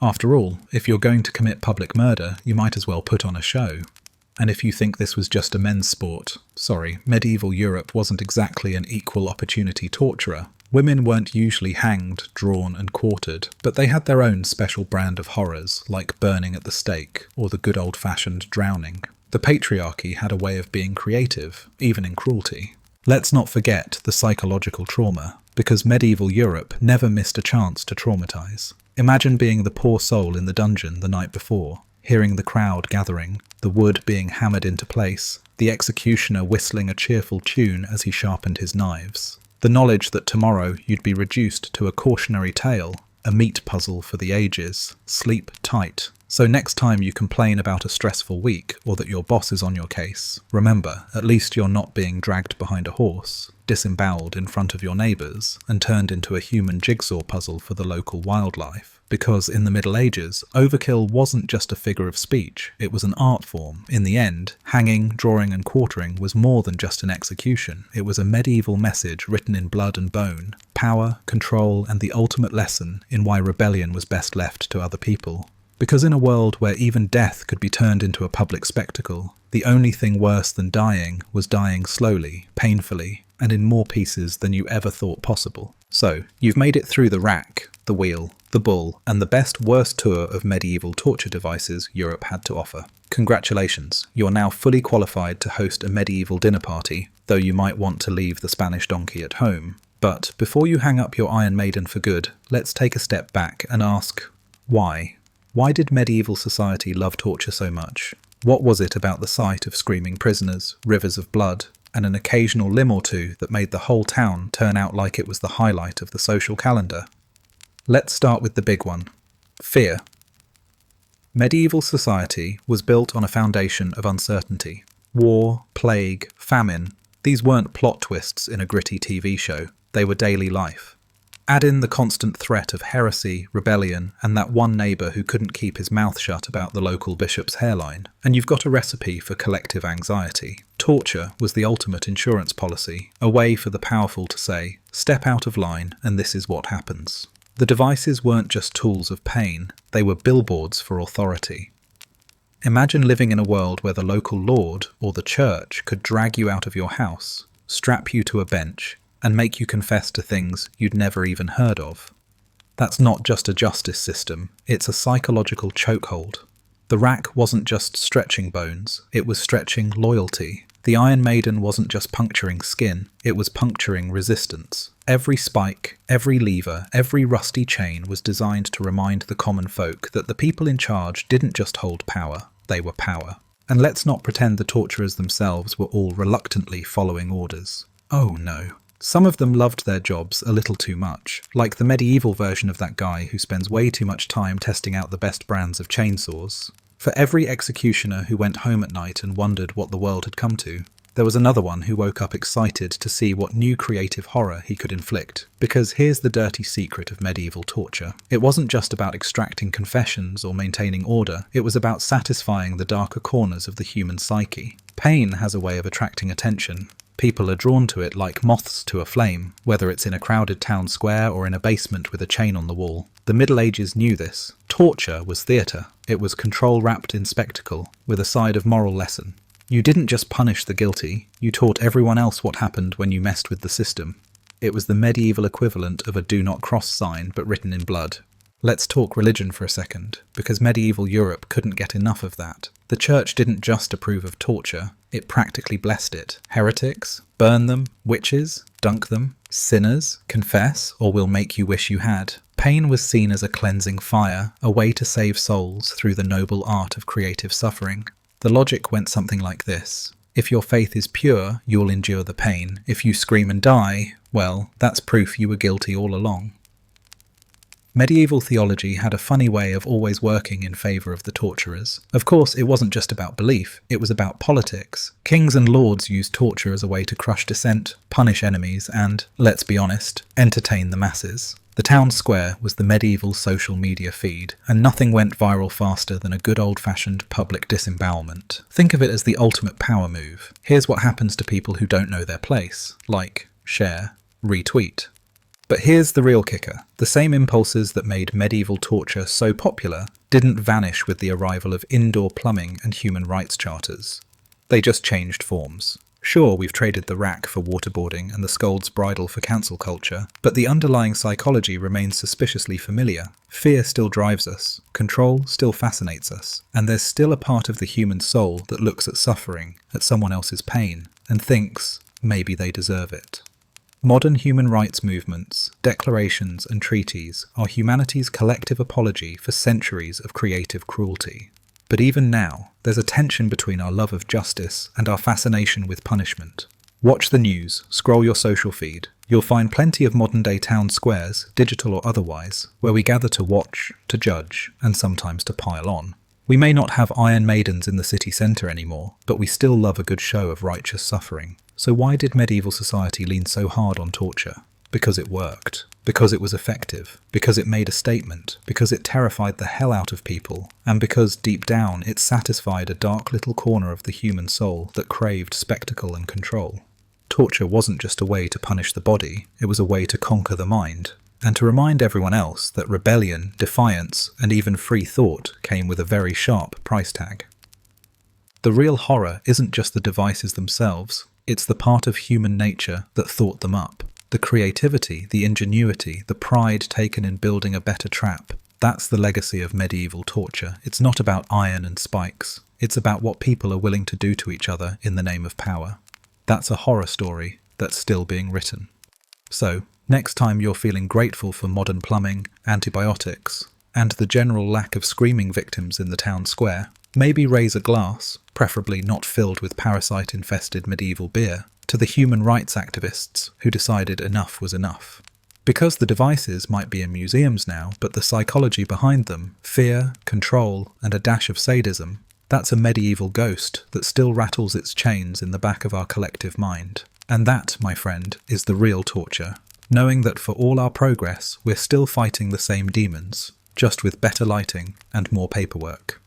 After all, if you're going to commit public murder, you might as well put on a show. And if you think this was just a men's sport, sorry, medieval Europe wasn't exactly an equal opportunity torturer. Women weren't usually hanged, drawn, and quartered, but they had their own special brand of horrors, like burning at the stake, or the good old-fashioned drowning. The patriarchy had a way of being creative, even in cruelty. Let's not forget the psychological trauma, because medieval Europe never missed a chance to traumatize. Imagine being the poor soul in the dungeon the night before, hearing the crowd gathering, the wood being hammered into place, the executioner whistling a cheerful tune as he sharpened his knives. The knowledge that tomorrow you'd be reduced to a cautionary tale, a meat puzzle for the ages. Sleep tight. So next time you complain about a stressful week or that your boss is on your case, remember, at least you're not being dragged behind a horse, disemboweled in front of your neighbours, and turned into a human jigsaw puzzle for the local wildlife. Because in the Middle Ages, overkill wasn't just a figure of speech, it was an art form. In the end, hanging, drawing and quartering was more than just an execution. It was a medieval message written in blood and bone, power, control and the ultimate lesson in why rebellion was best left to other people. Because in a world where even death could be turned into a public spectacle, the only thing worse than dying was dying slowly, painfully, and in more pieces than you ever thought possible. So, you've made it through the rack, the wheel, the bull, and the best-worst tour of medieval torture devices Europe had to offer. Congratulations, you're now fully qualified to host a medieval dinner party, though you might want to leave the Spanish donkey at home. But before you hang up your Iron Maiden for good, let's take a step back and ask, why? Why did medieval society love torture so much? What was it about the sight of screaming prisoners, rivers of blood, and an occasional limb or two that made the whole town turn out like it was the highlight of the social calendar? Let's start with the big one. Fear. Medieval society was built on a foundation of uncertainty. War, plague, famine. These weren't plot twists in a gritty TV show. They were daily life. Add in the constant threat of heresy, rebellion, and that one neighbour who couldn't keep his mouth shut about the local bishop's hairline, and you've got a recipe for collective anxiety. Torture was the ultimate insurance policy, a way for the powerful to say, step out of line and this is what happens. The devices weren't just tools of pain, they were billboards for authority. Imagine living in a world where the local lord or the church could drag you out of your house, strap you to a bench, and make you confess to things you'd never even heard of. That's not just a justice system, it's a psychological chokehold. The rack wasn't just stretching bones, it was stretching loyalty. The Iron Maiden wasn't just puncturing skin, it was puncturing resistance. Every spike, every lever, every rusty chain was designed to remind the common folk that the people in charge didn't just hold power, they were power. And let's not pretend the torturers themselves were all reluctantly following orders. Oh no. Some of them loved their jobs a little too much, like the medieval version of that guy who spends way too much time testing out the best brands of chainsaws. For every executioner who went home at night and wondered what the world had come to, there was another one who woke up excited to see what new creative horror he could inflict. Because here's the dirty secret of medieval torture. It wasn't just about extracting confessions or maintaining order, it was about satisfying the darker corners of the human psyche. Pain has a way of attracting attention. People are drawn to it like moths to a flame, whether it's in a crowded town square or in a basement with a chain on the wall. The Middle Ages knew this. Torture was theatre. It was control wrapped in spectacle, with a side of moral lesson. You didn't just punish the guilty, you taught everyone else what happened when you messed with the system. It was the medieval equivalent of a do not cross sign, but written in blood. Let's talk religion for a second, because medieval Europe couldn't get enough of that. The church didn't just approve of torture, it practically blessed it. Heretics, burn them. Witches, dunk them. Sinners, confess, or we'll make you wish you had. Pain was seen as a cleansing fire, a way to save souls through the noble art of creative suffering. The logic went something like this. If your faith is pure, you'll endure the pain. If you scream and die, well, that's proof you were guilty all along. Medieval theology had a funny way of always working in favour of the torturers. Of course, it wasn't just about belief, it was about politics. Kings and lords used torture as a way to crush dissent, punish enemies, and, let's be honest, entertain the masses. The town square was the medieval social media feed, and nothing went viral faster than a good old-fashioned public disembowelment. Think of it as the ultimate power move. Here's what happens to people who don't know their place. Like, share, retweet. But here's the real kicker. The same impulses that made medieval torture so popular didn't vanish with the arrival of indoor plumbing and human rights charters. They just changed forms. Sure, we've traded the rack for waterboarding and the scold's bridle for cancel culture, but the underlying psychology remains suspiciously familiar. Fear still drives us, control still fascinates us, and there's still a part of the human soul that looks at suffering, at someone else's pain, and thinks, maybe they deserve it. Modern human rights movements, declarations and treaties are humanity's collective apology for centuries of creative cruelty. But even now, there's a tension between our love of justice and our fascination with punishment. Watch the news, scroll your social feed. You'll find plenty of modern-day town squares, digital or otherwise, where we gather to watch, to judge, and sometimes to pile on. We may not have Iron Maidens in the city centre anymore, but we still love a good show of righteous suffering. So why did medieval society lean so hard on torture? Because it worked. Because it was effective. Because it made a statement. Because it terrified the hell out of people. And because, deep down, it satisfied a dark little corner of the human soul that craved spectacle and control. Torture wasn't just a way to punish the body, it was a way to conquer the mind, and to remind everyone else that rebellion, defiance, and even free thought came with a very sharp price tag. The real horror isn't just the devices themselves, it's the part of human nature that thought them up. The creativity, the ingenuity, the pride taken in building a better trap. That's the legacy of medieval torture. It's not about iron and spikes. It's about what people are willing to do to each other in the name of power. That's a horror story that's still being written. So, next time you're feeling grateful for modern plumbing, antibiotics, and the general lack of screaming victims in the town square, maybe raise a glass, preferably not filled with parasite-infested medieval beer, to the human rights activists who decided enough was enough. Because the devices might be in museums now, but the psychology behind them, fear, control, and a dash of sadism, that's a medieval ghost that still rattles its chains in the back of our collective mind. And that, my friend, is the real torture. Knowing that for all our progress, we're still fighting the same demons, just with better lighting and more paperwork.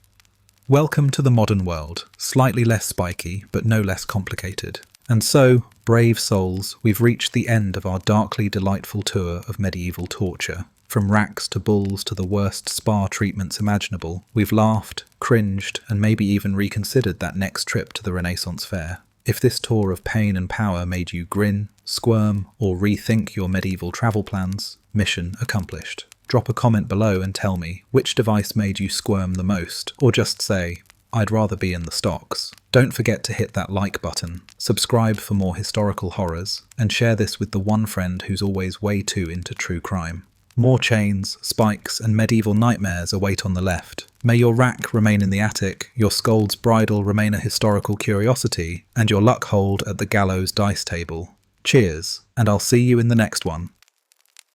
Welcome to the modern world, slightly less spiky, but no less complicated. And so, brave souls, we've reached the end of our darkly delightful tour of medieval torture. From racks to bulls to the worst spa treatments imaginable, we've laughed, cringed, and maybe even reconsidered that next trip to the Renaissance fair. If this tour of pain and power made you grin, squirm, or rethink your medieval travel plans, mission accomplished. Drop a comment below and tell me which device made you squirm the most, or just say, I'd rather be in the stocks. Don't forget to hit that like button, subscribe for more historical horrors, and share this with the one friend who's always way too into true crime. More chains, spikes, and medieval nightmares await on the left. May your rack remain in the attic, your scold's bridle remain a historical curiosity, and your luck hold at the gallows dice table. Cheers, and I'll see you in the next one.